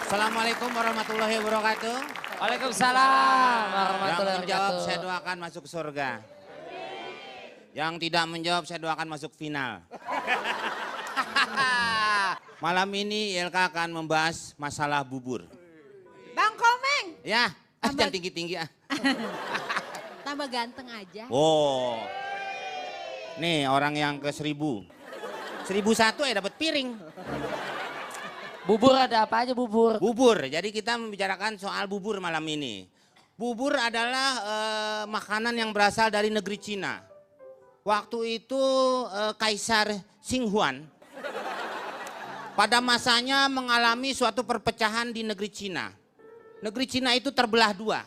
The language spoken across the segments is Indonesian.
Assalamualaikum warahmatullahi wabarakatuh. Waalaikumsalam Yang warahmatullahi menjawab wabarakatuh. saya doakan masuk surga. Yang tidak menjawab saya doakan masuk final. Malam ini ILK akan membahas masalah bubur. Bang Komeng, Ya, jangan tinggi-tinggi ah. tambah ganteng aja. Oh, nih orang yang ke 1000. 1001 ya dapat piring. Bubur ada apa aja bubur? Bubur, jadi kita membicarakan soal bubur malam ini. Bubur adalah makanan yang berasal dari negeri Cina. Waktu itu Kaisar Xinghuan pada masanya mengalami suatu perpecahan di negeri Cina. Negeri Cina itu terbelah dua.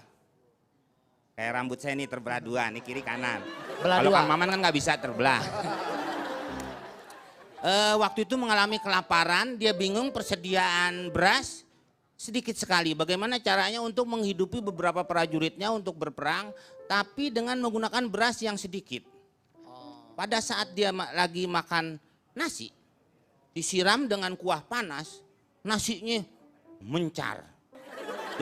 Kayak rambut saya ini terbelah dua, nih kiri kanan. Kalau Kang Maman kan nggak bisa terbelah. Waktu itu mengalami kelaparan, dia bingung persediaan beras sedikit sekali. Bagaimana caranya untuk menghidupi beberapa prajuritnya untuk berperang, tapi dengan menggunakan beras yang sedikit. Pada saat dia lagi makan nasi, disiram dengan kuah panas, nasinya mencar.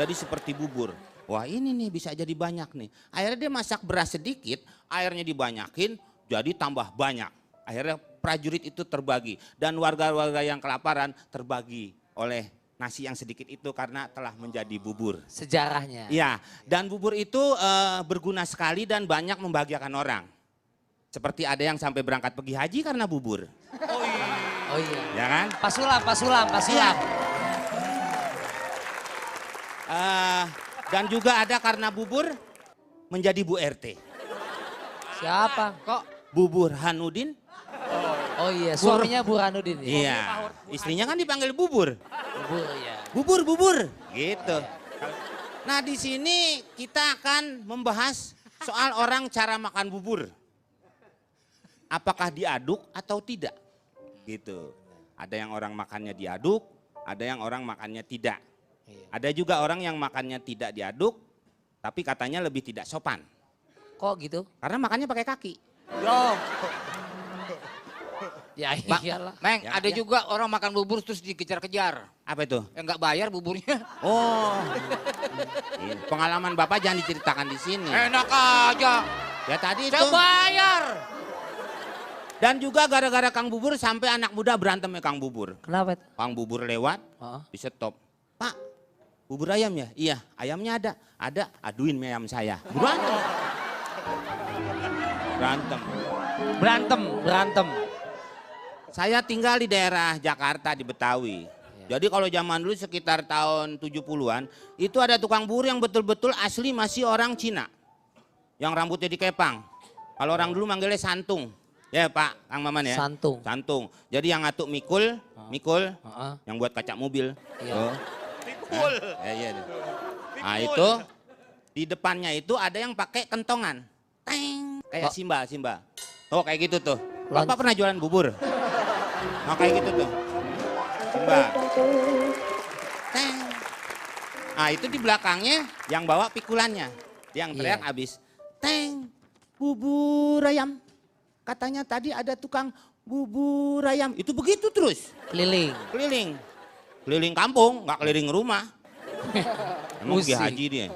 Jadi seperti bubur. Wah ini nih bisa jadi banyak nih. Akhirnya dia masak beras sedikit, airnya dibanyakin, jadi tambah banyak. Akhirnya prajurit itu terbagi dan warga-warga yang kelaparan terbagi oleh nasi yang sedikit itu karena telah menjadi bubur. Sejarahnya. Iya, dan bubur itu berguna sekali dan banyak membahagiakan orang. Seperti ada yang sampai berangkat pergi haji karena bubur. Oh iya. Ya kan? Pasulam. Iya. Dan juga ada karena bubur menjadi Bu RT. Siapa? Kok? Bubur Hanudin. Oh iya, suaminya Burhanuddin. Iya, istrinya kan dipanggil bubur. Bubur ya. Bubur, gitu. Nah di sini kita akan membahas soal orang cara makan bubur. Apakah diaduk atau tidak? Gitu. Ada yang orang makannya diaduk, ada yang orang makannya tidak. Ada juga orang yang makannya tidak diaduk, tapi katanya lebih tidak sopan. Kok gitu? Karena makannya pakai kaki. Ya iyalah. Meng, Ya, ada ya. juga orang makan bubur terus dikejar-kejar. Apa itu? Yang nggak bayar buburnya. Oh, ini pengalaman Bapak jangan diceritakan di sini. Enak aja. Ya tadi itu. Saya bayar. Dan juga gara-gara Kang Bubur sampai anak muda berantem ya Kang Bubur. Kenapa? Kang Bubur lewat, Heeh. di stop. Pak, bubur ayam ya? Iya, ayamnya ada. Ada, aduin mie ayam saya. Berantem. Saya tinggal di daerah Jakarta di Betawi. Jadi kalau zaman dulu sekitar tahun 70-an, itu ada tukang bubur yang betul-betul asli masih orang Cina. Yang rambutnya dikepang. Kalau orang dulu manggilnya santung. Ya Pak, Kang Maman ya. Santung. Jadi yang ngatuk mikul, Heeh. yang buat kaca mobil. Iya. Oh. Mikul. Iya. Nah itu di depannya itu ada yang pakai kentongan. Teng, kayak Simba. Oh kayak gitu tuh. Bapak pernah jualan bubur? Nah kayak gitu tuh. Simba. Teng. Nah itu di belakangnya yang bawa pikulannya. Yang teriak abis. Teng, bubur ayam. Katanya tadi ada tukang bubur ayam. Itu begitu terus. Keliling. Keliling kampung, nggak keliling rumah. Emang pergi Musi. haji dia.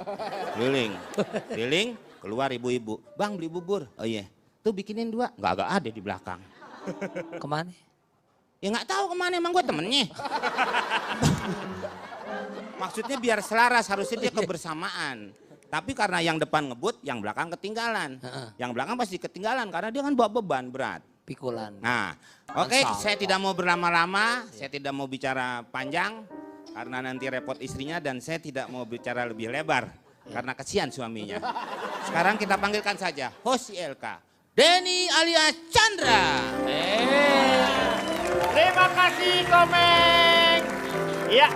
Keliling, keluar ibu-ibu. Bang beli bubur. Oh iya, tuh bikinin 2. Nggak ada di belakang. Kemana? Ya nggak tahu kemana emang gue temennya. Maksudnya biar selaras, harusnya dia kebersamaan. Tapi karena yang depan ngebut, yang belakang ketinggalan. Yang belakang pasti ketinggalan karena dia kan bawa beban berat. Pikulan. Nah, oke, saya tidak mau berlama-lama, saya tidak mau bicara panjang karena nanti repot istrinya dan saya tidak mau bicara lebih lebar karena kesian suaminya. Sekarang kita panggilkan saja host ILK, Denny alias Chandra. Terima kasih Komeng. Ya,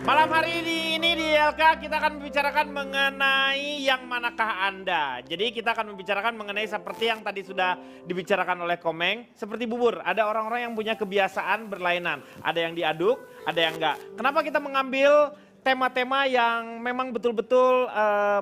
malam hari ini di ILK kita akan membicarakan mengenai yang manakah Anda. Jadi kita akan membicarakan mengenai seperti yang tadi sudah dibicarakan oleh Komeng. Seperti bubur, ada orang-orang yang punya kebiasaan berlainan. Ada yang diaduk, ada yang enggak. Kenapa kita mengambil tema-tema yang memang betul-betul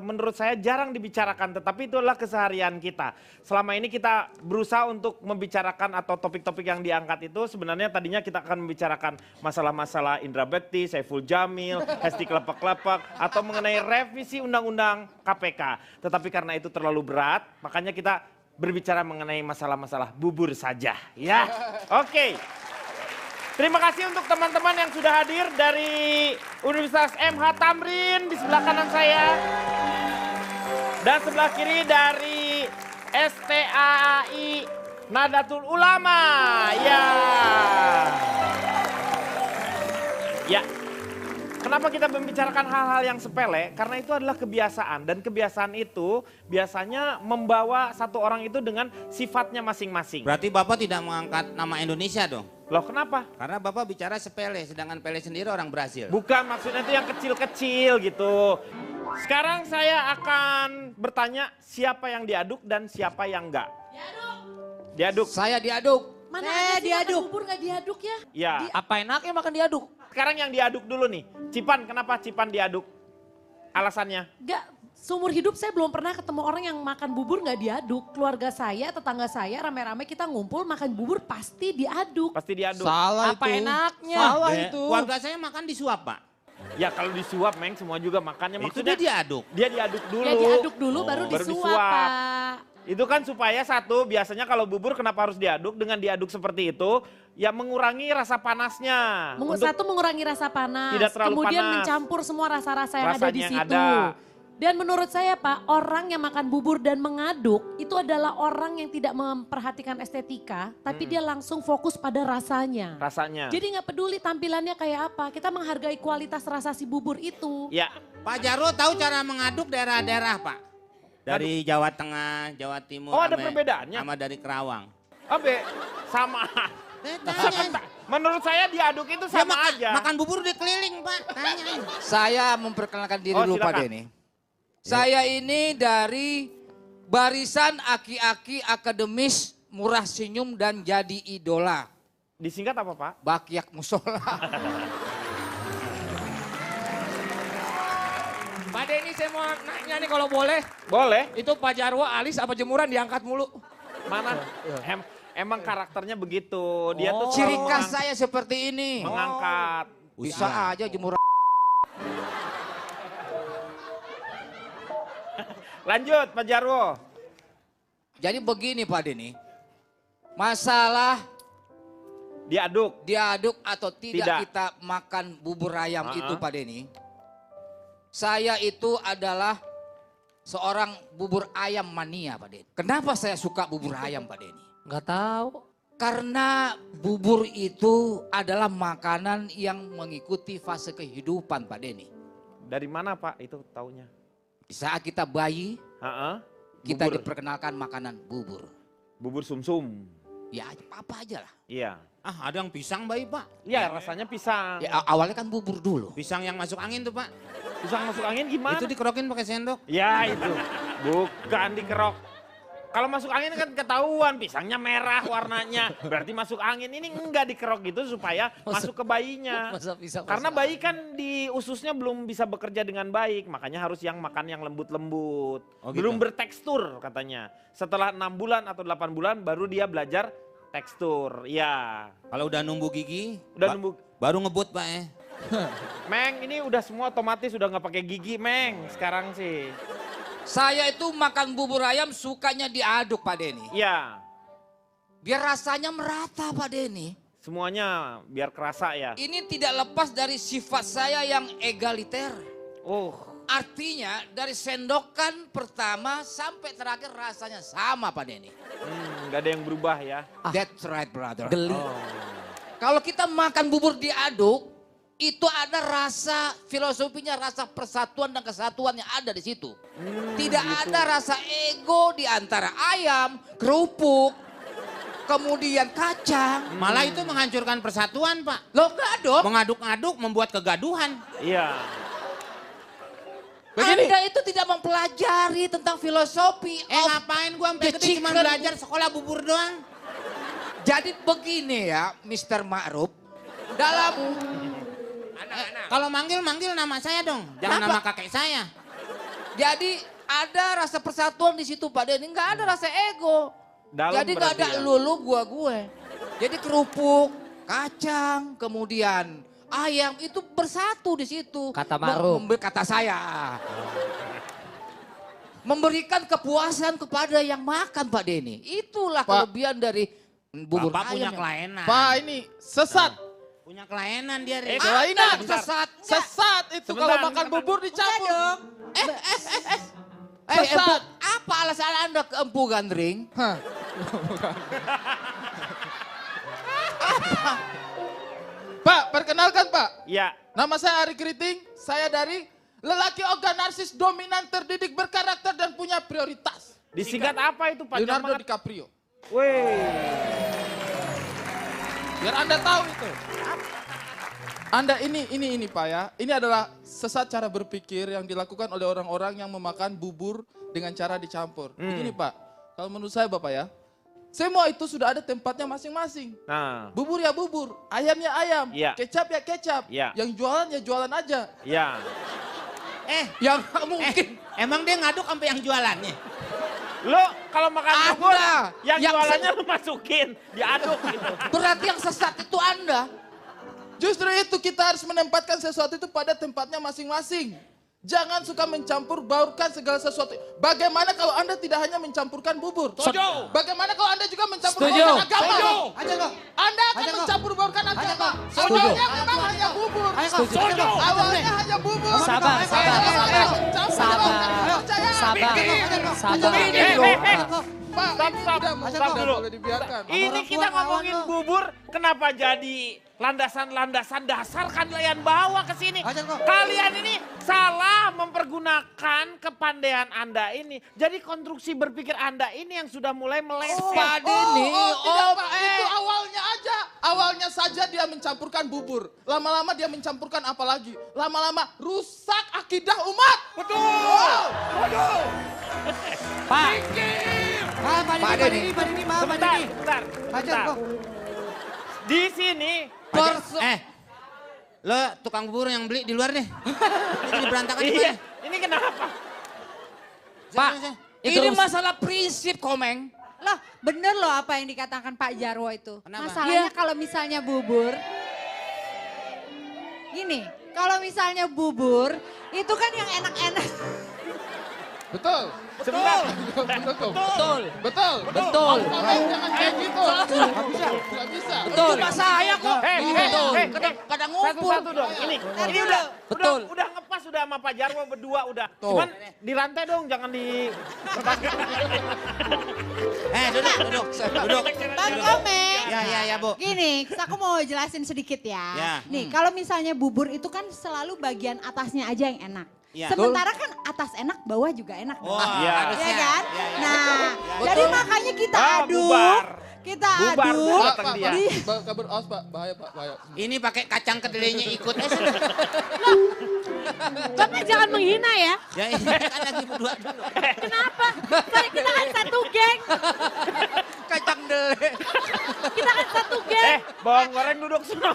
menurut saya jarang dibicarakan, tetapi itu adalah keseharian kita. Selama ini kita berusaha untuk membicarakan atau topik-topik yang diangkat itu sebenarnya tadinya kita akan membicarakan masalah-masalah Indra Bekti, Saiful Jamil, Hesti Klepek-Klepek, atau mengenai revisi Undang-Undang KPK. Tetapi karena itu terlalu berat, makanya kita berbicara mengenai masalah-masalah bubur saja. Ya, oke. Terima kasih untuk teman-teman yang sudah hadir dari Universitas MH Tamrin di sebelah kanan saya. Dan sebelah kiri dari STAI Nahdlatul Ulama. Ya. Ya. Kenapa kita membicarakan hal-hal yang sepele? Karena itu adalah kebiasaan. Dan kebiasaan itu biasanya membawa satu orang itu dengan sifatnya masing-masing. Berarti Bapak tidak mengangkat nama Indonesia dong? Loh kenapa? Karena Bapak bicara sepele, sedangkan Pele sendiri orang Brasil. Bukan, maksudnya itu yang kecil-kecil gitu. Sekarang saya akan bertanya siapa yang diaduk dan siapa yang enggak. Diaduk. Saya diaduk. Mana ada sih makan bubur nggak diaduk ya? Ya. Apa enaknya makan diaduk? Sekarang yang diaduk dulu nih. Cipan, kenapa Cipan diaduk? Alasannya? Nggak, seumur hidup saya belum pernah ketemu orang yang makan bubur nggak diaduk. Keluarga saya, tetangga saya rame-rame kita ngumpul makan bubur pasti diaduk. Pasti diaduk. Salah apa enaknya? Salah itu. Keluarga saya makan disuap, Pak. Ya kalau disuap, Meng, semua juga makannya. Itu Maksudnya dia diaduk. dia diaduk dulu. Ya diaduk dulu baru baru disuap, disuap. Pak. Itu kan supaya satu, biasanya kalau bubur kenapa harus diaduk? Dengan diaduk seperti itu, ya mengurangi rasa panasnya. Satu mengurangi rasa panas, Tidak terlalu kemudian panas. mencampur semua rasa-rasa yang ada Rasanya di yang situ. ada. Dan menurut saya Pak, orang yang makan bubur dan mengaduk itu adalah orang yang tidak memperhatikan estetika, tapi dia langsung fokus pada rasanya. Rasanya. Jadi nggak peduli tampilannya kayak apa, kita menghargai kualitas rasa si bubur itu. Ya, Pak Jarwo tahu cara mengaduk daerah-daerah, Pak? Dari Jawa Tengah, Jawa Timur. Oh, ada ame- perbedaannya? Sama dari Kerawang. Abe, sama. Tanya. Menurut saya diaduk itu Dia sama makan, aja. makan bubur di keliling, Pak. Tanyain. Saya memperkenalkan diri Oh, dulu Pak silakan. Denny. Saya ini dari barisan aki-aki akademis murah senyum dan jadi idola. Disingkat apa, Pak? Bakyak musola. Pak Denny saya mau nanya nih kalau boleh. Boleh. Itu Pak Jarwo alis apa jemuran diangkat mulu? Mana? Emang karakternya begitu. Dia tuh Ciri selalu khas saya seperti ini. mengangkat. Bisa aja jemuran. Lanjut, Pak Jarwo. Jadi begini Pak Denny. Masalah Diaduk. diaduk atau tidak, Tidak. kita makan bubur ayam Uh-uh. itu Pak Denny. Saya itu adalah seorang bubur ayam mania Pak Denny. Kenapa saya suka bubur ayam Pak Denny? Nggak tahu. Karena bubur itu adalah makanan yang mengikuti fase kehidupan Pak Denny. Dari mana, Pak, itu taunya? Di saat kita bayi, Heeh. kita Bubur. diperkenalkan makanan bubur. Bubur sumsum. Ya apa aja lah. Iya. Ah, ada yang pisang bayi, Pak. Iya, rasanya pisang. Ya, awalnya kan bubur dulu. Pisang yang masuk angin tuh, Pak. Pisang masuk angin gimana? Itu dikerokin pakai sendok. Ya itu. Bukan dikerok. Kalau masuk angin kan ketahuan pisangnya merah warnanya. Berarti masuk angin. Ini enggak dikerok gitu supaya masuk ke bayinya. Masa pisang Karena masuk bayi kan di ususnya belum bisa bekerja dengan baik. Makanya harus yang makan yang lembut-lembut. Oh, gitu. Belum bertekstur katanya. Setelah 6 bulan atau 8 bulan baru dia belajar tekstur. Ya. Kalau udah numbuh gigi, Udah numbuh. baru ngebut, Pak. Meng ini udah semua otomatis udah nggak pakai gigi, Meng. Sekarang sih. Saya itu makan bubur ayam sukanya diaduk Pak Denny. Iya. Biar rasanya merata Pak Denny. Semuanya biar kerasa ya. Ini tidak lepas dari sifat saya yang egaliter. Oh, Artinya dari sendokan pertama sampai terakhir rasanya sama Pak Denny. nggak ada yang berubah ya. That's right brother. Geli. Kalau kita makan bubur diaduk, itu ada rasa filosofinya, rasa persatuan dan kesatuan yang ada di situ. Tidak ada rasa ego di antara ayam, kerupuk, kemudian kacang. Malah itu menghancurkan persatuan, Pak. Loh enggak dong. Mengaduk-aduk membuat kegaduhan. Iya. Anda itu tidak mempelajari tentang filosofi. Ngapain gua sampai the gede cuma chicken. belajar sekolah bubur doang. Jadi begini ya, Mr. Ma'ruf. Dalam Kalau manggil nama saya dong, jangan Kenapa? nama kakek saya. Jadi ada rasa persatuan di situ Pak Denny, nggak ada rasa ego. Dalam Jadi nggak ada berarti ya? lu gue. Jadi kerupuk, kacang, kemudian ayam itu bersatu di situ. Kata Ma'ruf. Kata saya. Memberikan kepuasan kepada yang makan Pak Denny. Itulah Pak. kelebihan dari bubur Bapak punya ayam. kelainan. Pak ini sesat. Punya kelainan dia. Ri. Kelainan. Sesat. Sesat itu Sebentar, kalau makan bubur dicampur. Empu, Sesat. apa alasan Anda ke Empu Gandring? Hah. Pak, perkenalkan Pak. Iya. Nama saya Ari Keriting. Saya dari lelaki ogah narsis dominan terdidik berkarakter dan punya prioritas. Disingkat apa itu Pak? Leonardo DiCaprio. Wih. Biar Anda tahu itu. Anda ini Pak ya. Ini adalah sesat cara berpikir yang dilakukan oleh orang-orang yang memakan bubur dengan cara dicampur. Begini Pak, kalau menurut saya Bapak ya. Semua itu sudah ada tempatnya masing-masing. Nah, Bubur ya bubur, ayam ya ayam, Iya. kecap ya kecap. Iya. Yang jualan ya jualan aja. ya. Yang mungkin. Emang dia ngaduk sampai yang jualannya. Lo kalau makan bubur, Anda yang yang jualannya lo masukin, diaduk gitu. Berarti yang sesat itu Anda. Justru itu kita harus menempatkan sesuatu itu pada tempatnya masing-masing. Jangan suka mencampur baurkan segala sesuatu. Bagaimana kalau Anda tidak hanya mencampurkan bubur? Setuju. Bagaimana kalau Anda juga mencampur Setuju. baurkan agama? Setuju. Anda akan mencampur baurkan agama. Awalnya memang hanya bubur. Setuju. Awalnya hanya bubur. Sabar, sabar, sabar. Sabar. Sabar. Sabar. Pak, Stop tidak dulu. boleh dibiarkan. Ini kita ngomongin bubur, kenapa jadi landasan-landasan dasar kalian bawa ke sini? Kalian ini salah mempergunakan kepandaian Anda ini. Jadi konstruksi berpikir Anda ini yang sudah mulai meleset. Pak Denny. Tidak, Pak. Itu awalnya aja. Awalnya saja dia mencampurkan bubur. Lama-lama dia mencampurkan apa lagi? Lama-lama rusak akidah umat. Betul. Pak, Pak Denny. Sebentar. Di sini Lo tukang bubur yang beli di luar deh. Ini berantakan iya, gimana? ini kenapa? Pak, Ini masalah prinsip Komeng. Loh, bener loh apa yang dikatakan Pak Jarwo itu. Kenapa? Masalahnya kalau misalnya bubur, gini, kalau misalnya bubur, itu kan yang enak-enak. Betul. Sebentar. Betul. Betul. betul. Jangan kayak gitu. Nggak bisa. Betul. Cuma saya kok. Kadang ngumpul. Satu-satu dong. Ini Betul. udah ngepas udah sama Pak Jarwo berdua udah. Cuman di rantai dong, jangan di. Duduk. Bang Komeng, Ya, Bu. gini, aku mau jelasin sedikit ya. Ya. Nih, kalau misalnya bubur itu kan selalu bagian atasnya aja yang enak. Ya. Sementara kan atas enak, bawah juga enak. Oh, dong. Iya. harusnya. Ya kan? Ya, ya. Nah, jadi makanya kita aduk. Bubar. Kita Bubar, aduk. bubar. Pak, Datang Pak, dia. Pak. Kabur, awas Pak. Bahaya Pak, bahaya. Ini pakai kacang kedelainya ikut. Sudah. Bapak jangan menghina ya. Ya ini kan lagi berdua dulu. Kenapa? Kita kan satu geng. Kacang dele. Kita kan satu geng. Bawang goreng duduk semua.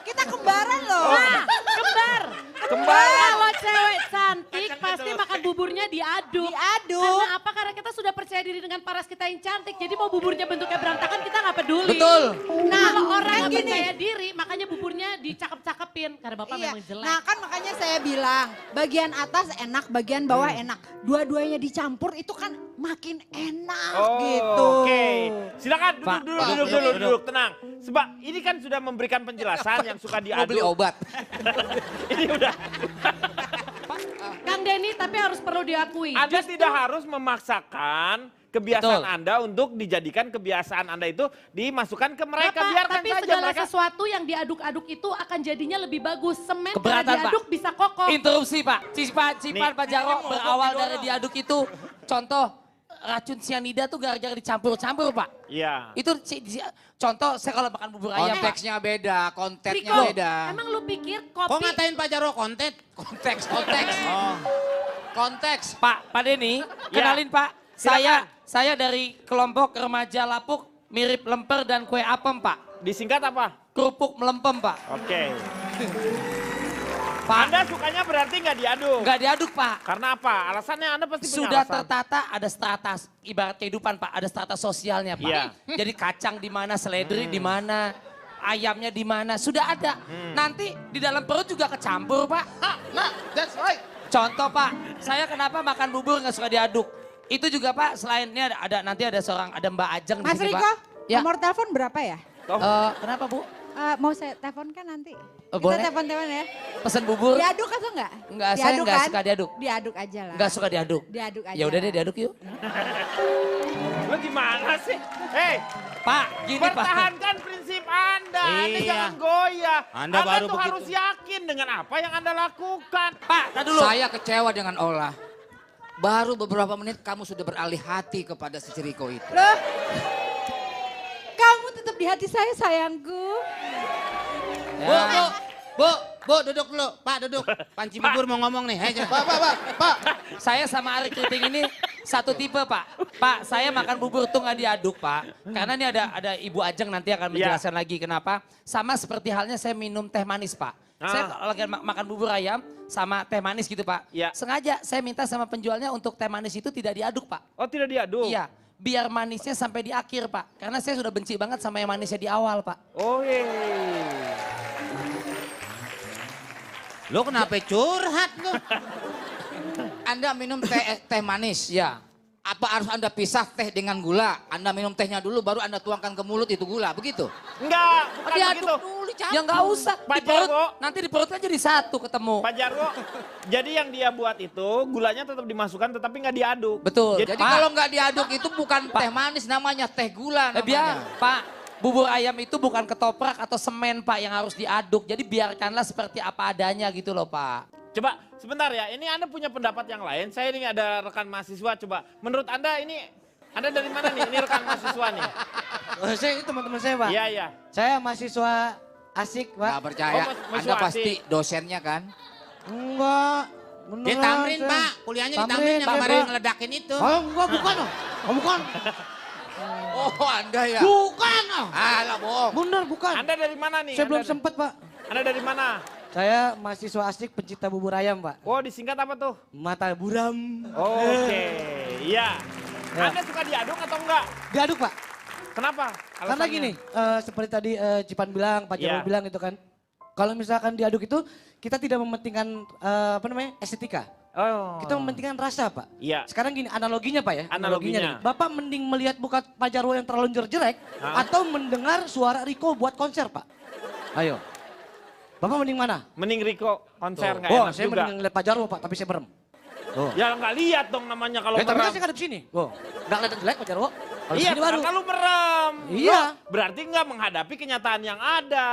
Kita kembaran loh. Nah, kembar. Kalau cewek cantik pasti makan buburnya diaduk. Diaduk. Karena apa? Karena kita sudah percaya diri dengan paras kita yang cantik. Jadi mau buburnya bentuknya berantakan kita nggak peduli. Betul. Nah, kalau orang kan nggak gini. percaya diri makanya buburnya dicakep-cakepin. Karena bapak Iya. memang jelek. Nah kan makanya saya bilang bagian atas enak, bagian bawah enak. Dua-duanya dicampur itu kan makin enak gitu. Oke, silakan Pak, duduk, tenang. Sebab ini kan sudah memberikan penjelasan yang suka Mau beli diaduk. obat. Ini udah. Kang Denny tapi harus perlu diakui. Anda Justru- tidak harus memaksakan kebiasaan Betul. Anda untuk dijadikan kebiasaan Anda itu dimasukkan ke mereka. Bapak, Biarkan tapi saja segala mereka. sesuatu yang diaduk-aduk itu akan jadinya lebih bagus. Semen kalau Keberatan, Pak. diaduk bisa kokoh. Interupsi Pak. Cipan Nih. Pak Jarwo berawal dari diaduk itu. Contoh racun cyanida tuh gara-gara dicampur-campur Pak. Iya. Itu contoh saya kalau makan bubur ayam Pak. Konteksnya beda, kontennya Riko, beda. emang lu pikir Kok kopi ngatain Pak Jarwo konten? Konteks. Oh. Konteks. Pak Denny, kenalin Pak. Saya dari kelompok remaja Lapuk mirip lemper dan kue apem Pak. Disingkat apa? kerupuk melempem Pak. Oke. Pak, Anda sukanya berarti nggak diaduk? nggak diaduk Pak. Karena apa? Alasannya Anda pasti punya Sudah alasan. tertata ada strata, ibarat kehidupan Pak, ada strata sosialnya Pak. Iya. Jadi kacang di mana, seledri di mana, ayamnya di mana, sudah ada. Nanti di dalam perut juga kecampur Pak. Nah, that's right. Contoh Pak, saya kenapa makan bubur nggak suka diaduk? Itu juga Pak, selain ini nanti ada Mbak Ajeng di Mas sini Riko, Pak. Ya. nomor telepon berapa ya? Kenapa Bu? Mau saya teleponkan nanti. Oh, Kita boleh. telepon-telepon ya. Pesen bubur? Diaduk atau enggak? Enggak, saya enggak suka diaduk. Diaduk aja lah. Nggak suka diaduk. Diaduk aja. Ya udah deh lah. diaduk yuk. Lu gimana sih? Hei, Pak, gini Pak. pertahankan prinsip Anda. Anda Iya. jangan goyah. Anda baru tuh begitu. harus yakin dengan apa yang Anda lakukan. Pak, tar dulu. Saya kecewa dengan Ola. Baru beberapa menit kamu sudah beralih hati kepada si Riko itu. Loh, kamu tetap di hati saya sayangku. Bu, Bu, duduk dulu. Pak, duduk. Panci bubur mau ngomong nih. Ayo, Pak. Saya sama Ari Kriting ini satu tipe Pak. Pak, saya makan bubur tuh nggak diaduk Pak. Karena ini ada Ibu Ajeng nanti akan menjelaskan lagi kenapa. Sama seperti halnya saya minum teh manis Pak. Saya kalau lagi makan bubur ayam sama teh manis gitu Pak. Ya. Sengaja saya minta sama penjualnya untuk teh manis itu tidak diaduk Pak. Oh, tidak diaduk? Iya, biar manisnya sampai di akhir Pak. Karena saya sudah benci banget sama yang manisnya di awal Pak. Oh, Lo kenapa curhat lo? Anda minum teh manis. Iya. Apa harus Anda pisah teh dengan gula? Anda minum tehnya dulu baru Anda tuangkan ke mulut itu gula, begitu? Enggak, bukan Diaduk begitu. dulu, ya nggak usah. Pak Di perut, Jarwo. nanti di perutnya jadi satu ketemu. Pak Jarwo, jadi yang dia buat itu gulanya tetap dimasukkan tetapi nggak diaduk. Betul. Jadi Pak. kalau nggak diaduk itu bukan teh manis namanya, teh gula namanya. Biar Pak, bubur ayam itu bukan ketoprak atau semen Pak yang harus diaduk. Jadi biarkanlah seperti apa adanya gitu loh Pak. Coba sebentar ya, ini Anda punya pendapat yang lain. Saya ini ada rekan mahasiswa, coba. Menurut Anda ini, Anda dari mana nih? Ini rekan mahasiswa nih. Saya ini teman-teman saya Pak. Iya, iya. Saya mahasiswa asik Pak. Nggak percaya, Oh, Mas Anda Wasi. pasti dosennya kan? Enggak. Dia beneran, tamrin saya. Pak, kuliahnya di Tamrin, tamrin yang saya, kemarin Pak. ngeledakin itu. Oh enggak bukan oh. Oh bukan. Oh Anda ya? Bukan oh. Alah bohong. Bener bukan. Anda dari mana nih? Saya belum Anda- sempat Pak. Anda dari mana? Saya mahasiswa asik pencinta bubur ayam Pak. Oh, disingkat apa tuh? Mata buram. Oke, iya. Ya. Anda suka diaduk atau enggak? Diaduk Pak. Kenapa? Karena Alasannya? gini, seperti tadi Cipan bilang, Pak Jarwo Iya. bilang itu kan. Kalau misalkan diaduk itu kita tidak mementingkan estetika. Oh. Kita mementingkan rasa Pak. Iya. Sekarang gini analoginya Pak ya. Analoginya. nih. Bapak mending melihat muka Pak Jarwo yang terlalu jelek atau mendengar suara Riko buat konser Pak. Ayo. Bapak mending mana? Mending Riko konser nggak Oh, enak saya juga. mending ngeliat Pak Jarwo Pak, tapi saya merem. Oh. Ya nggak lihat dong namanya kalau Tapi kan merem. saya ngadep sini. Oh. Nggak kelihatan jelek Pak Jarwo. Kalau Iya, sini baru. karena lu merem. Iya. Berarti nggak menghadapi kenyataan yang ada.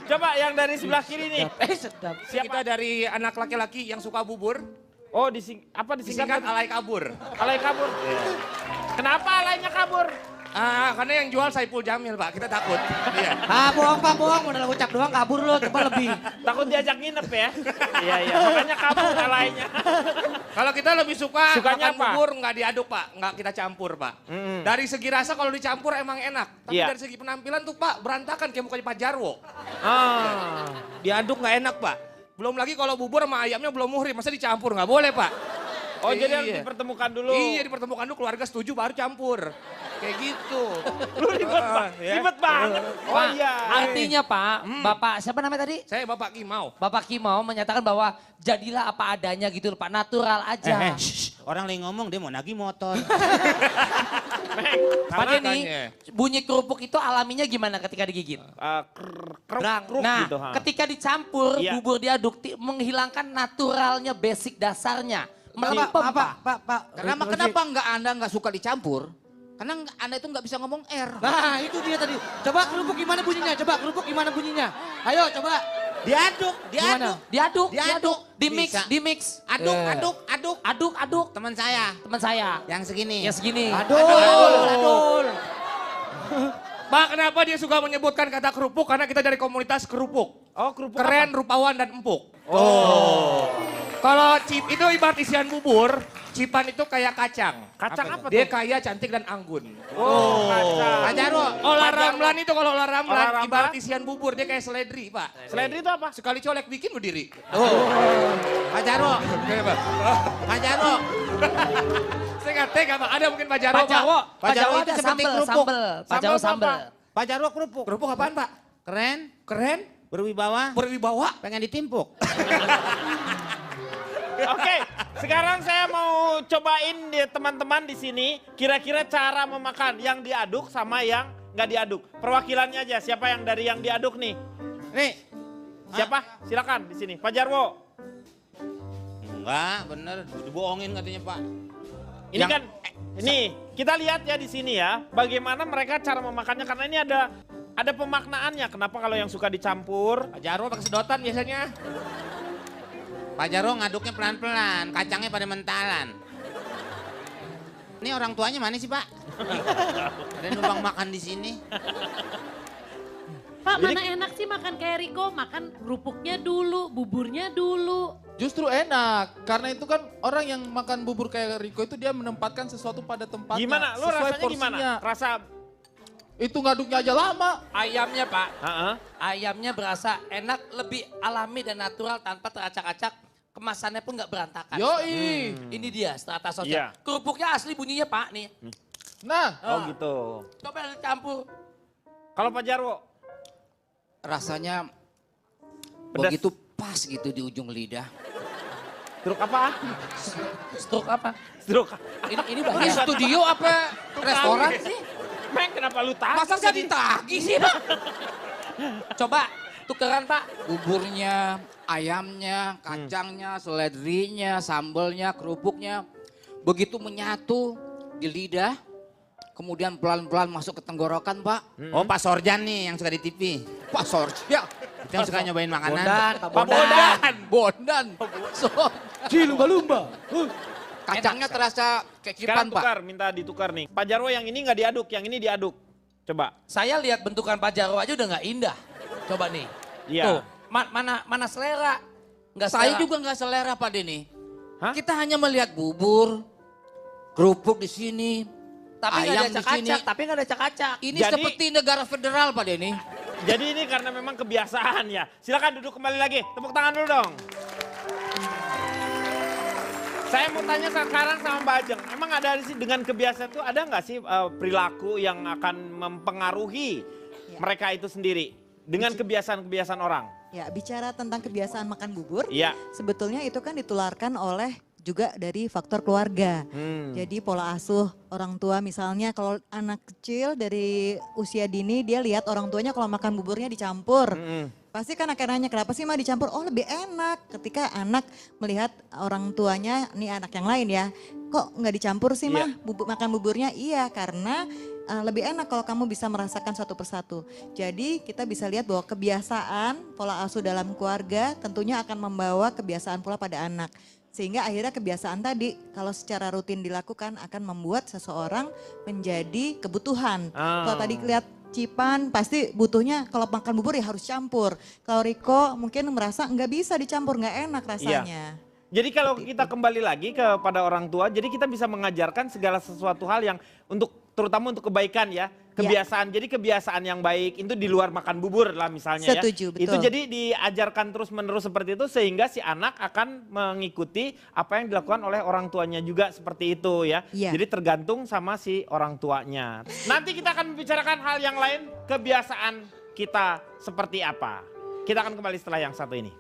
Coba yang dari sebelah kiri nih. Sedap. Siapa? Kita dari anak laki-laki yang suka bubur, Oh, apa disingkat disingkat? alay kabur. Alay kabur. Kenapa alaynya kabur? Karena yang jual Saipul Jamil, Pak. Kita takut. Iya. Bohong Pak, bohong. Modal ucap doang kabur lo, coba lebih. Takut diajak nginep ya? Iya, iya. Makanya kabur alaynya. Kalau kita lebih suka Sukanya makan apa? bubur nggak diaduk, Pak. Nggak kita campur, Pak. Dari segi rasa kalau dicampur emang enak. Tapi Iya. dari segi penampilan tuh, Pak, berantakan kayak mukanya Pak Jarwo. Ah. Diaduk nggak enak, Pak. Belum lagi kalau bubur sama ayamnya belum muhrim, masa dicampur nggak boleh, Pak. Oh, jadi harus Iya. dipertemukan dulu. Iya, dipertemukan dulu keluarga setuju baru campur. Kayak gitu. Lu ribet banget. Oh Pak, iya. artinya Pak, Bapak siapa namanya tadi? Saya Bapak Kimau. Bapak Kimau menyatakan bahwa jadilah apa adanya gitu loh Pak, natural aja. Orang lagi ngomong dia mau nagih motor. Pak Denny, Makanya. bunyi kerupuk itu alaminya gimana ketika digigit? Kruk Nah, gitu. Ha. ketika dicampur Iya. bubur diaduk menghilangkan naturalnya, basic dasarnya. Melempem Pak. Pak. Kenapa Anda nggak suka dicampur? Karena Anda itu nggak bisa ngomong R. Nah, itu dia tadi. Coba kerupuk gimana bunyinya? Coba kerupuk gimana bunyinya? Ayo coba. Diaduk, Gimana? diaduk. Diaduk, dimix, Bisa. dimix. Aduk, Eh. aduk. Aduk. Teman saya Teman saya yang segini. yang segini. Adul. Pak, kenapa dia suka menyebutkan kata kerupuk? Karena kita dari komunitas kerupuk. Oh, kerupuk Keren, rupawan, dan empuk. Oh. Kalau chip itu ibarat isian bubur, Cipan itu kayak kacang. Kacang apa Dia tuh? kaya, cantik dan anggun. Oh, kacang. Pak Jarwo, Olah ramlan itu kalau olah ramlan Olah ramlan? ibarat isian bubur dia kayak seledri, Pak. Seledri itu apa? Sekali colek bikin berdiri. Pak Jarwo, Pak Jarwo. Saya nggak tega, Pak. Ada mungkin Pak Jarwo, Pak Jarwo, Pak Pak Jarwo Jarwo itu ada seperti sambel, kerupuk. sambel. Pak Jarwo Sambel sambel. apa? Pak Jarwo kerupuk. Kerupuk apaan, Pak? Keren, Keren, berwibawa, berwibawa. pengen ditimpuk. Oke, sekarang saya mau cobain di teman-teman di sini kira-kira cara memakan yang diaduk sama yang nggak diaduk. Perwakilannya aja, siapa yang dari yang diaduk nih? Nih, Siapa? Silakan di sini, Pak Jarwo. enggak bener, dibohongin katanya Pak. Ini Yang- kan, ini kita lihat ya di sini ya, bagaimana mereka cara memakannya karena ini ada pemaknaannya. Kenapa kalau yang suka dicampur? Pak Jarwo pakai sedotan biasanya. Pak Jarwo ngaduknya pelan-pelan, kacangnya pada mentalan. Ini orang tuanya mana sih Pak? Ada numpang makan di sini. Pak, mana enak sih makan kayak Riko, makan kerupuknya dulu, buburnya dulu. Justru enak, karena itu kan orang yang makan bubur kayak Riko itu dia menempatkan sesuatu pada tempatnya. Gimana? Lu sesuai rasanya porsinya. gimana? Rasa, Itu ngaduknya aja lama. Ayamnya, Pak. Heeh. Ayamnya berasa enak, lebih alami dan natural tanpa teracak-acak. Kemasannya pun nggak berantakan. Yoi. Ini dia strata Iya. sosial. Kerupuknya asli bunyinya, Pak, nih. Nah, Oh gitu. Coba campur. Kalau Pak Jarwo, Rasanya Pedas. begitu pas gitu di ujung lidah. stroke apa? Stroke apa? Stroke. Ini banyak studio apa restoran sih? Meng, kenapa lu tahu? Masa saya ditagih sih, Pak? Coba tukeran, Pak. Buburnya, ayamnya, kacangnya, seledrinya, sambelnya, kerupuknya. Begitu menyatu di lidah, kemudian pelan-pelan masuk ke tenggorokan, Pak. Oh Pak Sorjan nih yang suka di TV. Pak Sorja. Yang suka nyobain makanan. Pak Bondan. Bondan. Lumba-lumba. Kacangnya terasa kayak Sekarang kipan, Pak. tukar, minta ditukar nih. Pak Jarwo yang ini nggak diaduk, yang ini diaduk. Coba. Saya lihat bentukan Pak Jarwo aja udah nggak indah. Coba nih. Iya. Tuh, mana selera? Nggak Saya selera. juga nggak selera, Pak Denny. Hah? Kita hanya melihat bubur, kerupuk di sini, Tapi nggak ayam ada di sini. cak-cak, tapi nggak ada cak-cak. Ini Jadi- seperti negara federal, Pak Denny. Jadi ini karena memang kebiasaan ya. Silakan duduk kembali lagi. Tepuk tangan dulu dong. Saya mau tanya sekarang sama Mbak Ajeng. Emang ada sih dengan kebiasaan itu ada nggak sih perilaku yang akan mempengaruhi mereka itu sendiri dengan kebiasaan-kebiasaan orang? Ya, bicara tentang kebiasaan makan bubur, Iya. sebetulnya itu kan ditularkan oleh juga dari faktor keluarga. Jadi pola asuh orang tua misalnya kalau anak kecil dari usia dini dia lihat orang tuanya kalau makan buburnya dicampur. Pasti kan akan nanya kenapa sih mah dicampur? Oh lebih enak ketika anak melihat orang tuanya, nih anak yang lain ya. Kok nggak dicampur sih mah makan buburnya? Iya karena lebih enak kalau kamu bisa merasakan satu persatu. Jadi kita bisa lihat bahwa kebiasaan pola asuh dalam keluarga tentunya akan membawa kebiasaan pula pada anak. Sehingga akhirnya kebiasaan tadi kalau secara rutin dilakukan akan membuat seseorang menjadi kebutuhan. Kalau tadi lihat Cipan pasti butuhnya kalau makan bubur ya harus campur. Kalau Riko mungkin merasa nggak bisa dicampur, nggak enak rasanya. Jadi kalau kita kembali lagi kepada orang tua, jadi kita bisa mengajarkan segala sesuatu hal yang terutama untuk kebaikan ya. Kebiasaan, jadi kebiasaan yang baik itu di luar makan bubur lah misalnya Setuju, ya. Itu betul. jadi diajarkan terus menerus seperti itu sehingga si anak akan mengikuti apa yang dilakukan oleh orang tuanya juga seperti itu ya. Iya. Jadi tergantung sama si orang tuanya. Nanti kita akan membicarakan hal yang lain, kebiasaan kita seperti apa. Kita akan kembali setelah yang satu ini.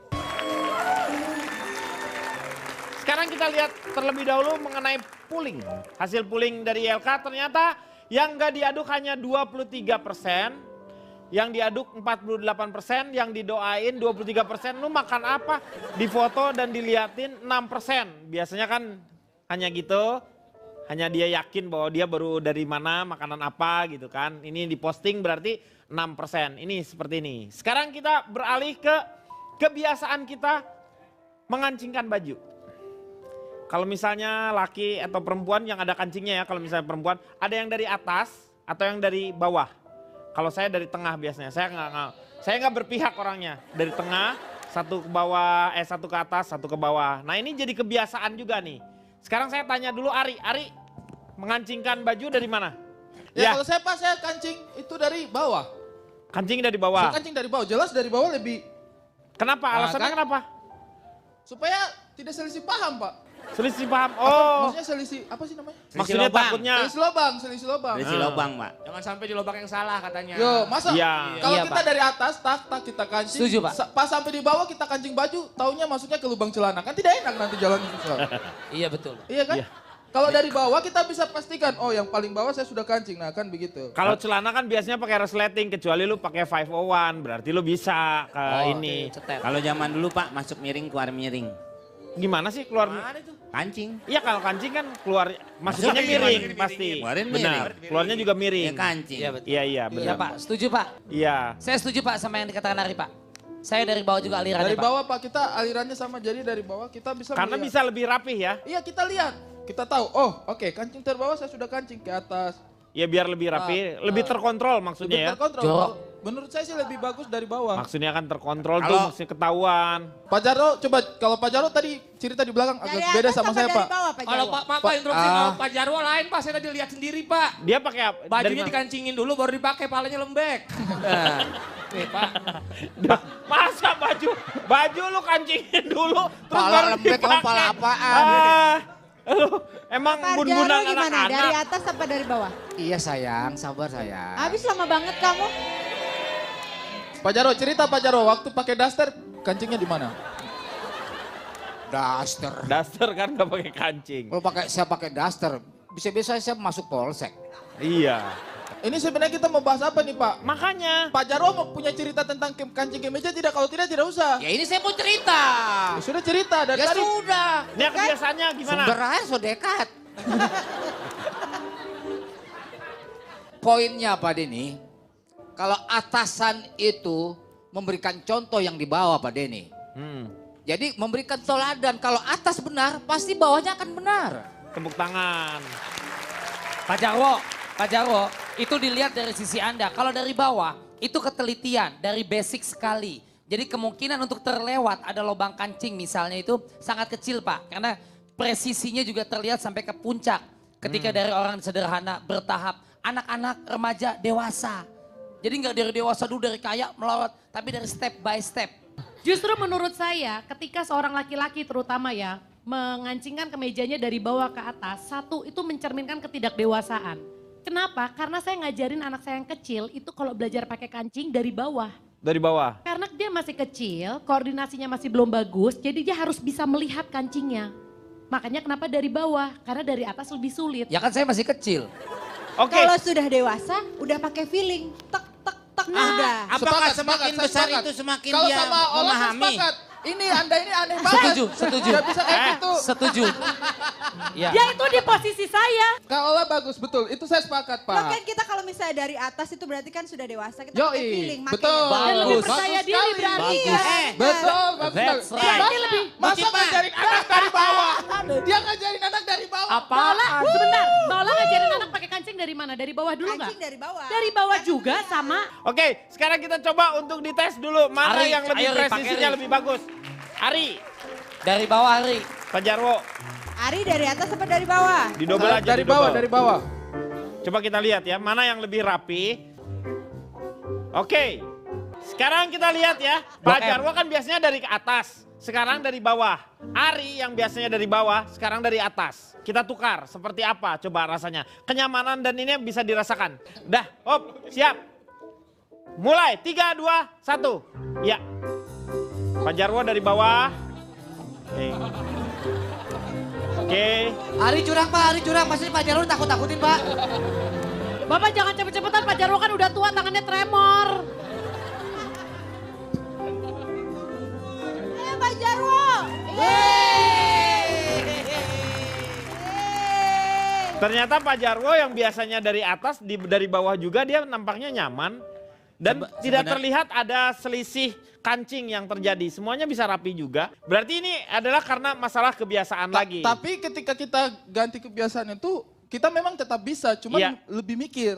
Sekarang kita lihat terlebih dahulu mengenai pooling. Hasil pooling dari ILK ternyata yang nggak diaduk hanya 23%, yang diaduk 48%, yang didoain 23%. Lu makan apa? Difoto dan diliatin 6%. Biasanya kan hanya gitu, hanya dia yakin bahwa dia baru dari mana, makanan apa gitu kan. Ini diposting berarti 6%. Ini seperti ini. Sekarang kita beralih ke kebiasaan kita mengancingkan baju. Kalau misalnya laki atau perempuan yang ada kancingnya ya, kalau misalnya perempuan ada yang dari atas atau yang dari bawah. Kalau saya dari tengah biasanya, saya nggak berpihak orangnya. Dari tengah, satu ke bawah, satu ke atas, satu ke bawah. Nah ini jadi kebiasaan juga nih. Sekarang saya tanya dulu Ari. Ari, mengancingkan baju dari mana? Ya, kalau saya Pak, saya kancing itu dari bawah. Kancing dari bawah. Saya kancing dari bawah, jelas dari bawah lebih. Kenapa? Alasannya kan? kenapa? Supaya tidak selisih paham Pak. Selisih paham. Oh, Maksudnya selisih, apa sih namanya? maksudnya lubang. takutnya. Selisih lubang. Dari si lobang, Pak. Jangan sampai di lubang yang salah katanya. Yo, masa Iya. kalau Iya, kita Pak. dari atas, tak kita kancing. Setuju, Pak. Pas sampai di bawah kita kancing baju, taunya masuknya ke lubang celana. Kan tidak enak nanti jalan susah. Iya betul. Iya kan? Iya. Kalau dari bawah kita bisa pastikan, oh yang paling bawah saya sudah kancing. Nah kan begitu. Kalau celana kan biasanya pakai resleting, kecuali lu pakai 501, berarti lu bisa ke ini. Cetet. Kalau zaman dulu Pak masuk miring keluar miring. Gimana sih keluar? Kancing. Iya kalau kancing kan keluar, masuknya miring pasti. Keluarin Benar. miring. Keluarnya juga miring. Ya kancing. Iya betul. Iya Iya benar. Pak, setuju Pak. Iya. Saya setuju Pak sama yang dikatakan Ari Pak. Saya dari bawah juga alirannya Dari Pak. bawah Pak kita alirannya sama, jadi dari bawah kita bisa Karena melihat. bisa lebih rapih ya. Iya kita lihat, kita tahu. Oh oke, kancing terbawah saya sudah kancing ke atas. Ya biar lebih rapi, lebih terkontrol maksudnya Lebih ya. terkontrol. Jorok. Menurut saya sih lebih bagus dari bawah. Maksudnya kan terkontrol tuh, Kalau- maksudnya ketahuan. Pak Jarwo, coba kalau Pak Jarwo tadi cerita di belakang Dari agak beda atas sama apa saya dari Pak. bawah Pak Kalau Jarwo? Pak interupsi kalau Pak Jarwo lain Pak, saya tadi lihat sendiri Pak. Dia pakai apa? Dari Bajunya mana? dikancingin dulu baru dipakai, palanya lembek. Nih Pak. Masa baju lu kancingin dulu terus Pala baru lembek, emang dipakai? pala apaan? Lu emang Pak bun-bunan Jarwo gimana? Dari anak-anak. atas apa dari bawah? Iya sayang, sabar sayang. Habis lama banget kamu. Pak Jarwo cerita Pak Jarwo, waktu pakai daster kancingnya di mana? Daster. Daster kan gak pakai kancing. Kalau saya pakai daster, bisa-bisa saya masuk polsek. Iya. Ini sebenarnya kita mau bahas apa nih Pak? Makanya. Pak Jarwo mau punya cerita tentang kancing kemeja tidak? Kalau tidak usah. Ya ini saya mau cerita. Ya sudah cerita dari Ya tadi. sudah. Ini kebiasaannya gimana? Sumber air so dekat. Poinnya Pak Denny, kalau atasan itu memberikan contoh yang di bawah Pak Denny. Jadi memberikan teladan, kalau atas benar pasti bawahnya akan benar. Tepuk tangan. Pak Jarwo, itu dilihat dari sisi Anda. Kalau dari bawah, itu ketelitian, dari basic sekali. Jadi kemungkinan untuk terlewat ada lubang kancing misalnya itu sangat kecil Pak. Karena presisinya juga terlihat sampai ke puncak. Ketika dari orang sederhana, bertahap, anak-anak, remaja, dewasa. Jadi nggak dari dewasa dulu, dari kaya melorot, tapi dari step by step. Justru menurut saya ketika seorang laki-laki terutama ya mengancingkan kemejanya dari bawah ke atas, satu itu mencerminkan ketidakdewasaan. Kenapa? Karena saya ngajarin anak saya yang kecil itu kalau belajar pakai kancing dari bawah. Dari bawah. Karena dia masih kecil, koordinasinya masih belum bagus, jadi dia harus bisa melihat kancingnya. Makanya kenapa dari bawah? Karena dari atas lebih sulit. Ya kan saya masih kecil. Oke. Kalau sudah dewasa, udah pakai feeling. Tek, tek, tek, udah. Apakah semakin saya besar sepakat. itu semakin Kalau dia sama Ola saya memahami? sepakat. Ini Anda ini aneh banget. Setuju. Gak bisa kayak gitu. Setuju. Ya. Ya itu di posisi saya. Kak Ola bagus, betul. Itu saya sepakat Pak. Loh kan kita kalau misalnya dari atas itu berarti kan sudah dewasa. Kita Yoi, pakai feeling. makanya. betul. Dan lebih Bagus. percaya diri sekali. berarti. Bagus. Betul, bagus. That's sekali. right. Berarti lebih. Masa Motiva. ngajarin anak dari bawah? Dia ngajarin anak dari bawah. Paula, sebentar. Paula ngajarin anak pakai kancing dari mana? Dari bawah dulu nggak? Kancing dari bawah. Dari bawah juga sama. Oke, sekarang kita coba untuk dites dulu mana Ari, yang lebih ayo, Ri, pakai presisinya Ri. lebih bagus. Ari, Dari bawah Ari. Pak Jarwo, Ari dari atas apa dari bawah? didobel aja. Dari didobel. bawah, dari bawah. Coba kita lihat ya, mana yang lebih rapi. Oke, sekarang kita lihat ya. Pak Blok M. Jarwo kan biasanya dari ke atas, sekarang dari bawah. Ari yang biasanya dari bawah, sekarang dari atas. Kita tukar, seperti apa coba rasanya. Kenyamanan dan ini bisa dirasakan. Dah, hop, siap. Mulai, 3, 2, 1. Ya. Pak Jarwo dari bawah. Oke. Ari curang Pak, Ari curang. Pasti Pak Jarwo takut-takutin Pak. Bapak jangan cepet-cepetan, Pak Jarwo kan udah tua, tangannya tremor. Pak Jarwo. Ternyata Pak Jarwo yang biasanya dari atas, dari bawah juga dia nampaknya nyaman. Dan tidak terlihat ada selisih kancing yang terjadi. Semuanya bisa rapi juga. Berarti ini adalah karena masalah kebiasaan lagi. Tapi ketika kita ganti kebiasaan itu, kita memang tetap bisa, cuman Iya. lebih mikir.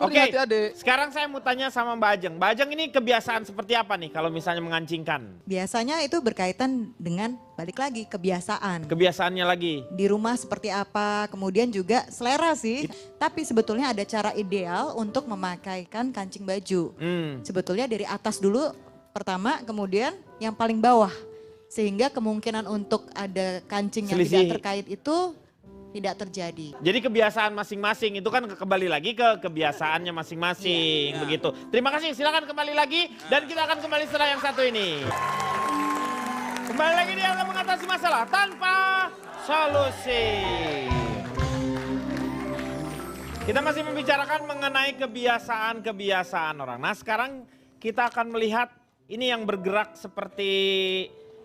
campur di Oke, hati adik. sekarang saya mau tanya sama Mbak Ajeng. Mbak Ajeng ini kebiasaan seperti apa nih kalau misalnya mengancingkan? Biasanya itu berkaitan dengan balik lagi kebiasaan. Kebiasaannya lagi. Di rumah seperti apa, kemudian juga selera sih. Tapi sebetulnya ada cara ideal untuk memakaikan kancing baju. Sebetulnya dari atas dulu pertama, kemudian yang paling bawah. Sehingga kemungkinan untuk ada kancing yang Selisih. tidak terkait itu tidak terjadi. Jadi kebiasaan masing-masing itu kan kembali lagi ke kebiasaannya masing-masing begitu. Terima kasih, silakan kembali lagi dan kita akan kembali setelah yang satu ini. Kembali lagi dia akan mengatasi masalah tanpa solusi. Kita masih membicarakan mengenai kebiasaan-kebiasaan orang. Nah sekarang kita akan melihat ini yang bergerak seperti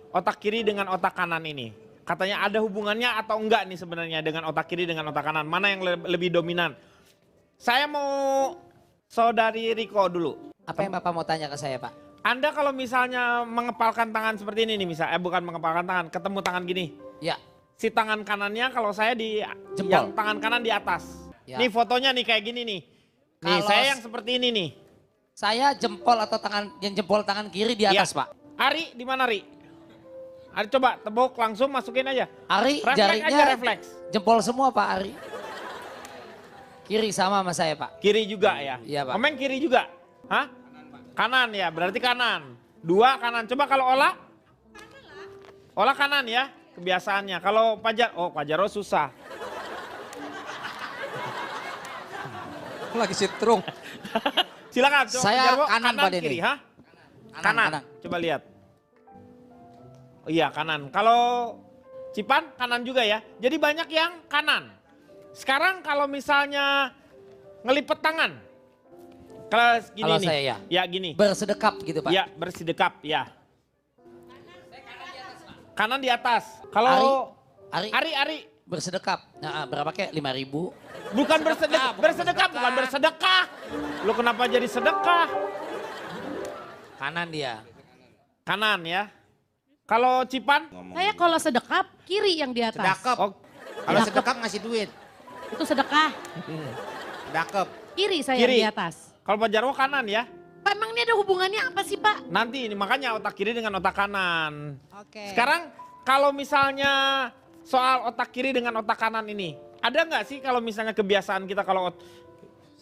otak kiri dengan otak kanan ini. Katanya ada hubungannya atau enggak nih sebenarnya dengan otak kiri dengan otak kanan. Mana yang lebih dominan? Saya mau saudari Riko dulu. Apa yang Bapak mau tanya ke saya, Pak? Anda kalau misalnya mengepalkan tangan seperti ini nih misalnya, bukan mengepalkan tangan, ketemu tangan gini. Ya. Si tangan kanannya kalau saya di Jempol. yang tangan kanan di atas. Ya. Nih fotonya nih kayak gini nih. Nih Kalau saya yang seperti ini nih. Saya jempol atau jempol tangan kiri di atas, Iya. Pak. Ari di mana Ari? Ari coba tebuk langsung masukin aja. Ari Refleks jarinya aja refleks. jempol semua, Pak Ari. Kiri sama saya, Pak. Kiri juga ya? Iya, Pak. Komeng kiri juga? Hah? Kanan ya, berarti kanan. Dua kanan. Coba kalau olah? Olah kanan ya, kebiasaannya. Kalau Pajaro susah. Lagi sitrung. Silakan. Coba Saya Pajaro, kanan, Pak Denny. kiri, hah? Kanan. Coba lihat. Oh iya kanan. Kalau Cipan kanan juga ya. Jadi banyak yang kanan. Sekarang kalau misalnya ngelipet tangan. Kalau gini Kalau nih. saya ya. Ya gini. Bersedekap gitu, Pak. Ya bersedekap ya. Kanan di atas. Kalau Ari. Bersedekap. Nah, berapa kek? 5.000. Bukan bersedekah, bukan bersedekah. Lu kenapa jadi sedekah? Kanan dia. Kanan ya. Kalau Cipan? Saya kalau sedekap, kiri yang di atas. Sedekap. Oh, Kalau sedekap ngasih duit. Itu sedekah. Sedekap. Kiri saya Kiri. yang di atas. kalau Pak Jarwo kanan ya. Pak, emang ini ada hubungannya apa sih, Pak? Nanti ini makanya otak kiri dengan otak kanan. Oke. Sekarang kalau misalnya soal otak kiri dengan otak kanan ini. Ada nggak sih kalau misalnya kebiasaan kita kalau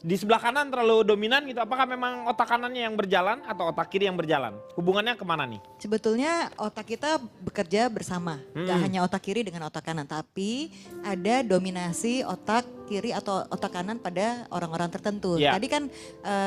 di sebelah kanan terlalu dominan gitu. Apakah memang otak kanannya yang berjalan atau otak kiri yang berjalan? Hubungannya kemana nih? Sebetulnya otak kita bekerja bersama, gak hanya otak kiri dengan otak kanan, tapi ada dominasi otak kiri atau otak kanan pada orang-orang tertentu. Ya. Tadi kan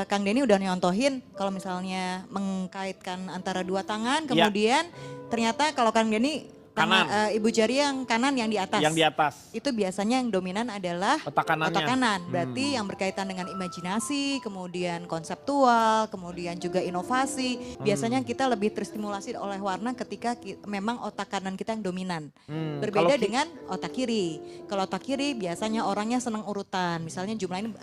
Kang Denny udah nyontohin kalau misalnya mengkaitkan antara dua tangan, kemudian ternyata kalau Kang Denny Kanan. Ibu jari yang kanan yang di atas. Yang di atas. Itu biasanya yang dominan adalah Otak kanannya. otak kanan. Berarti yang berkaitan dengan imajinasi, kemudian konseptual, kemudian juga inovasi. Biasanya kita lebih terstimulasi oleh warna ketika memang otak kanan kita yang dominan. Berbeda Kalau dengan otak kiri. Kalau otak kiri biasanya orangnya senang urutan. Misalnya jumlahin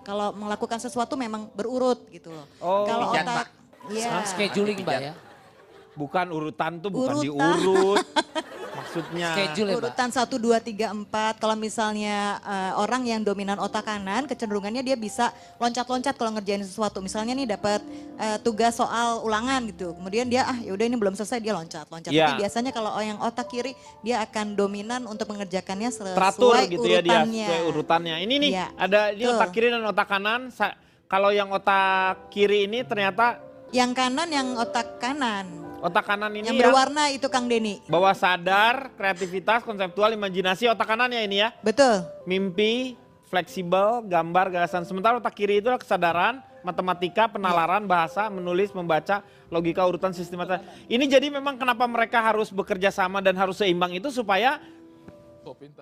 kalau melakukan sesuatu memang berurut gitu loh. Oh. Kalau Pijat, otak iya. Scheduling, Mbak ya. Bukan urutan tuh bukan Urutan. diurut. Maksudnya. Schedule ya, Mbak. Urutan 1, 2, 3, 4. Kalau misalnya orang yang dominan otak kanan, kecenderungannya dia bisa loncat-loncat kalau ngerjain sesuatu. Misalnya nih dapat tugas soal ulangan gitu. Kemudian dia yaudah ini belum selesai, dia loncat-loncat. Ya. Tapi biasanya kalau yang otak kiri dia akan dominan untuk mengerjakannya sesuai Teratur gitu ya dia urutannya. sesuai urutannya. Ini nih Iya, ada di betul. otak kiri dan otak kanan. Kalau yang otak kiri ini ternyata Yang kanan yang otak kanan. otak kanan ini Yang yang berwarna itu Kang Denny. bawah sadar, kreativitas, konseptual, imajinasi otak kanan ya ini ya. Betul. Mimpi, fleksibel, gambar, gagasan. Sementara otak kiri itu kesadaran, matematika, penalaran, bahasa, menulis, membaca, logika, urutan, sistematika. Ini jadi memang kenapa mereka harus bekerja sama dan harus seimbang itu supaya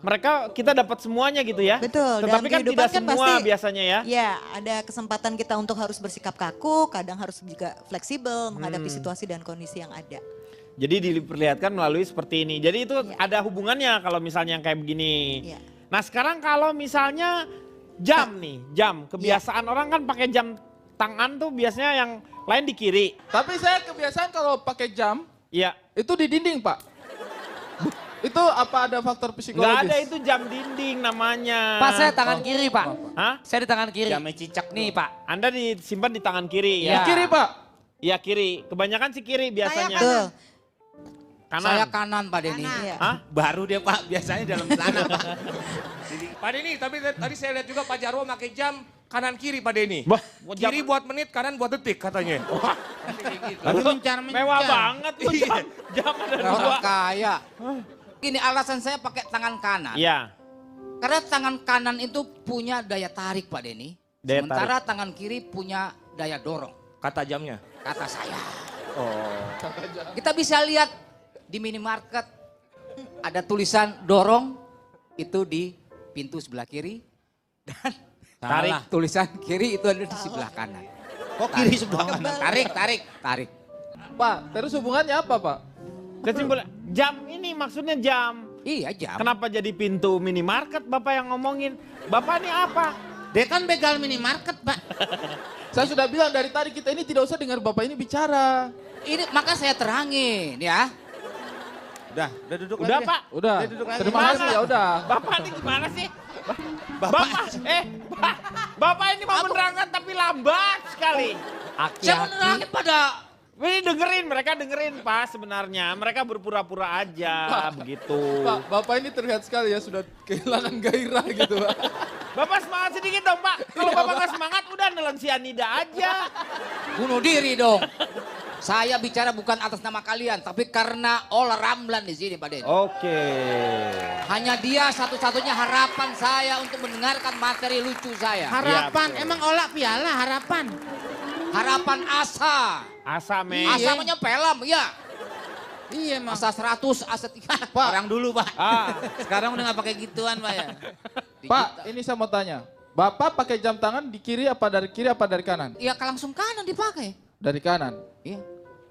mereka kita dapat semuanya gitu ya. Betul. Tetapi dalam kan kehidupan tidak semua pasti, biasanya ya. Ya, ada kesempatan kita untuk harus bersikap kaku, kadang harus juga fleksibel menghadapi situasi dan kondisi yang ada. Jadi diperlihatkan melalui seperti ini. Jadi itu ada hubungannya kalau misalnya yang kayak begini. Iya. Nah sekarang kalau misalnya jam nih, jam. Kebiasaan orang kan pakai jam tangan tuh biasanya yang lain di kiri. Tapi saya kebiasaan kalau pakai jam, Iya. itu di dinding Pak. Itu apa ada faktor psikologis? Nggak ada, itu jam dinding namanya. Pak, saya tangan kiri, Pak. Hah? Saya di tangan kiri. Jamnya cicak Nih, Pak. Anda disimpan di tangan kiri Iya. ya? Kiri Pak. Iya kiri. Kebanyakan sih kiri biasanya. kanan. Kanan. Saya kanan Pak Denny. Kanan. Hah? Baru dia Pak, biasanya dalam celana Pak. Pak Denny, tapi tadi saya lihat juga Pak Jarwo pakai jam kanan kiri Pak Denny. Wah, Kiri buat menit, kanan buat detik katanya. Tapi mencar-mencar. Mewah banget tuh jam. Jam ada dua. Orang kaya. Ini alasan saya pakai tangan kanan. Iya. Karena tangan kanan itu punya daya tarik Pak Denny. Daya Sementara tangan kiri punya daya dorong. Kata jamnya. Kata saya. Oh. Kita bisa lihat di minimarket ada tulisan dorong itu di pintu sebelah kiri. Dan Tarik. tulisan kiri itu ada di sebelah kanan. Kok kiri sebelah kanan? Tarik, tarik. Tarik. Pak, terus hubungannya apa Pak? Kesimpulan, jam ini maksudnya jam. Iya jam. Kenapa jadi pintu minimarket Bapak yang ngomongin? Bapak ini apa? Dia kan begal minimarket Pak. Saya sudah bilang dari tadi kita ini tidak usah dengar Bapak ini bicara. Ini maka saya terangin ya. Udah duduk Udah lagi. Pak. Udah. Dia duduk lagi. Terima kasih ya udah. Bapak ini gimana sih? Bapak, Bapak ini mau menerangkan tapi lambat sekali. Saya mau nerangin pada Ini dengerin, mereka dengerin Pak sebenarnya. Mereka berpura-pura aja begitu. Pak, Bapak ini terlihat sekali ya sudah kehilangan gairah gitu Pak. Bapak semangat sedikit dong Pak. Kalau Bapak nggak semangat udah nelen sianida aja. bunuh diri dong. Saya bicara bukan atas nama kalian, tapi karena Ola Ramlan di sini Pak Den. Oke. Hanya dia satu-satunya harapan saya untuk mendengarkan materi lucu saya. Harapan, Iya, betul. emang olah piala harapan. Harapan asa. Asa men. Asa namanya film, ya. Iya emang. Asa 100, asa 3. Pak. Orang dulu Pak. Ah. Sekarang udah gak pakai gituan Pak ya. Pak, ini saya mau tanya. Bapak pakai jam tangan di kiri apa dari kanan? Ya langsung kanan dipakai. Dari kanan. Iya.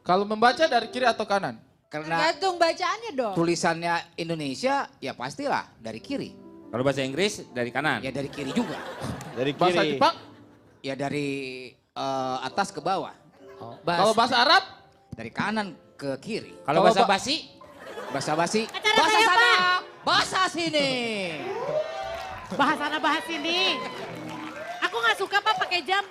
Kalau membaca dari kiri atau kanan? Karena Tergantung bacaannya dong. tulisannya Indonesia, ya pastilah dari kiri. Kalau bahasa Inggris dari kanan. Ya dari kiri juga. Dari kiri. Bahasa Jepang? Ya dari atas ke bawah. Kalau bahasa Arab? Dari kanan ke kiri. Kalau bahasa basi? Bahasa basi. Acara Bahasa saya, sana. Pak. Bahasa sini. Bahas sana bahas sini. Aku nggak suka Pak pakai jam.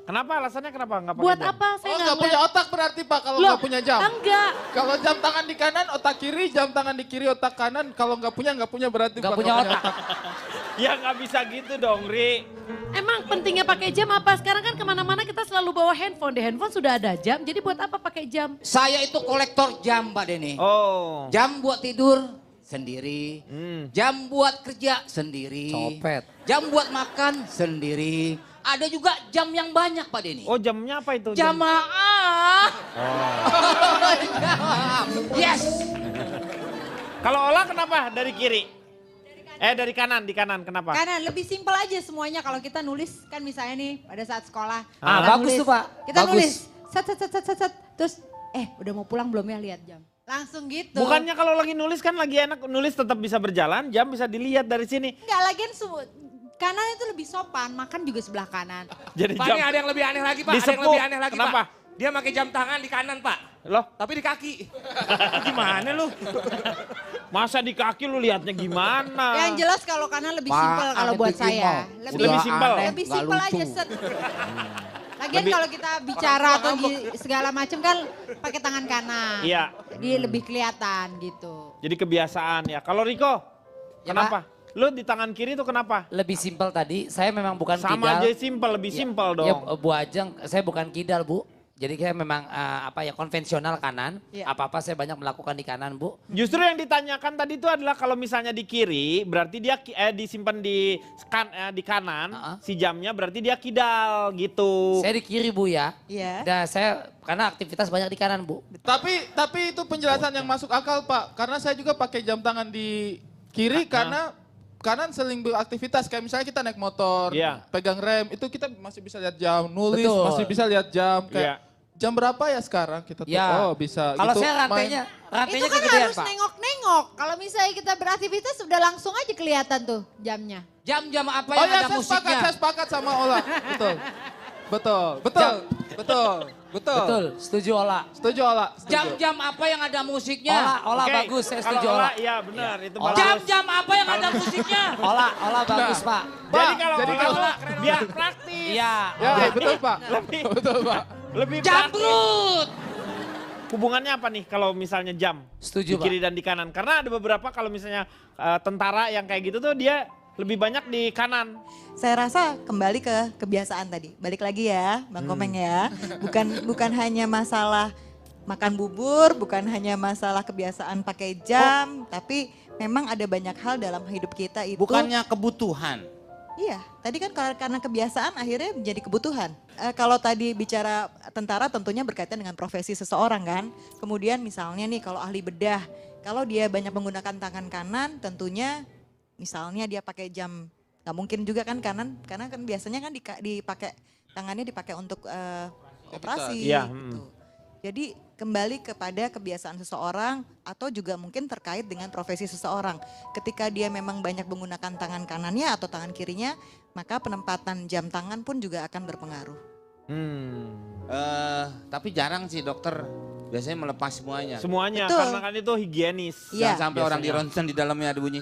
Kenapa alasannya kenapa nggak pakai Buat jam? apa? Saya Oh nggak nggak punya otak berarti Pak kalau Loh, nggak punya jam? Enggak. Kalau jam tangan di kanan otak kiri, jam tangan di kiri otak kanan. Kalau nggak punya berarti Nggak Pak punya nggak otak. Ya nggak bisa gitu dong Ri. Emang pentingnya pakai jam apa? Sekarang kan kemana-mana kita selalu bawa handphone. Di handphone sudah ada jam, jadi buat apa pakai jam? Saya itu kolektor jam Pak Denny. Oh. Jam buat tidur sendiri. Hmm. Jam buat kerja sendiri. Copet. Jam buat makan sendiri. Ada juga jam yang banyak Pak Denny. Oh jamnya apa itu? Jamaah. Yes. Kalau olah kenapa dari kiri? Dari kanan, di kanan kenapa? Kanan, lebih simpel aja semuanya kalau kita nulis kan misalnya nih pada saat sekolah. Ah, kita bagus nulis. tuh, Pak. Kita Bagus. nulis, set, terus udah mau pulang belum ya lihat jam. Langsung gitu. Bukannya kalau lagi nulis kan lagi enak nulis tetap bisa berjalan, jam bisa dilihat dari sini. Enggak, lagian kanan itu lebih sopan, makan juga sebelah kanan. Jadi Pak, jam ini ada yang lebih aneh lagi Pak. Ada yang Disepuk. lebih aneh lagi Kenapa? Pak. Dia pakai jam tangan di kanan Pak. Loh, Tapi di kaki. Gimana lu? masa di kaki lu lihatnya gimana? Yang jelas kalau kanan lebih Pak, simpel kalau aneh buat bikin saya. mau. Lebih simpel. Lebih Nggak simpel lucu. aja set. Lagian Lebih- kalau kita bicara atau segala macam kan pakai tangan kanan. Iya. Jadi lebih kelihatan gitu. Jadi kebiasaan ya. Kalau Riko, Ya, kenapa? Lu di tangan kiri itu kenapa? Lebih simpel tadi, saya memang bukan Sama kidal. aja simpel, lebih simpel dong. Ya, Bu Ajeng, saya bukan kidal Bu. Jadi saya memang konvensional kanan. Iya. Apa-apa saya banyak melakukan di kanan Bu. Justru yang ditanyakan tadi itu adalah kalau misalnya di kiri berarti dia disimpan di kanan, si jamnya berarti dia kidal gitu. Saya di kiri Bu ya. Iya. Dan saya karena aktivitas banyak di kanan Bu. Tapi itu penjelasan yang masuk akal Pak. Karena saya juga pakai jam tangan di kiri karena kanan sering beraktivitas. Kayak misalnya kita naik motor, Iya. pegang rem, itu kita masih bisa lihat jam, nulis Betul. masih bisa lihat jam. Kayak Iya. jam berapa ya sekarang kita tuh? Ya. Oh bisa. Kalau gitu, saya main. rantainya Itu kan kegedean harus Pak. nengok-nengok. Kalau misalnya kita beraktivitas sudah langsung aja kelihatan tuh jamnya. Jam-jam apa Oh yang ya ada saya musiknya? sepakat sama Ola. Betul. Betul. Betul, betul. Betul, setuju Ola. Setuju Ola. Setuju. Jam-jam apa yang ada musiknya? Ola Oke, bagus, saya kalau setuju Ola, Ola. iya benar, itu Ola. bagus. Jam-jam apa yang ada musiknya? Ola bagus Pak. Jadi kalau jadi Ola, kalau- biar praktis. Iya. Ya, Ola. betul Pak. Lebih, Betul Pak. lebih praktis. Jamrut. Hubungannya apa nih kalau misalnya jam? Setuju, di kiri dan di kanan. Karena ada beberapa kalau misalnya tentara yang kayak gitu tuh dia lebih banyak di kanan. Saya rasa kembali ke kebiasaan tadi. Balik lagi ya, Bang Komeng ya. Bukan hanya masalah makan bubur, bukan hanya masalah kebiasaan pakai jam, tapi memang ada banyak hal dalam hidup kita itu. Bukannya kebutuhan. Iya, tadi kan karena kebiasaan akhirnya menjadi kebutuhan. Kalau tadi bicara tentara tentunya berkaitan dengan profesi seseorang kan. Kemudian misalnya nih kalau ahli bedah, kalau dia banyak menggunakan tangan kanan tentunya misalnya dia pakai jam, nggak mungkin juga kan kanan, karena kan biasanya kan dipakai tangannya dipakai untuk operasi. Iya, Gitu. Jadi kembali kepada kebiasaan seseorang atau juga mungkin terkait dengan profesi seseorang. Ketika dia memang banyak menggunakan tangan kanannya atau tangan kirinya, maka penempatan jam tangan pun juga akan berpengaruh. Tapi jarang sih dokter biasanya melepas semuanya. Semuanya, Betul. karena kan itu higienis. Iya. Jangan sampai orang di Biasanya. ronsen di dalamnya ada bunyi.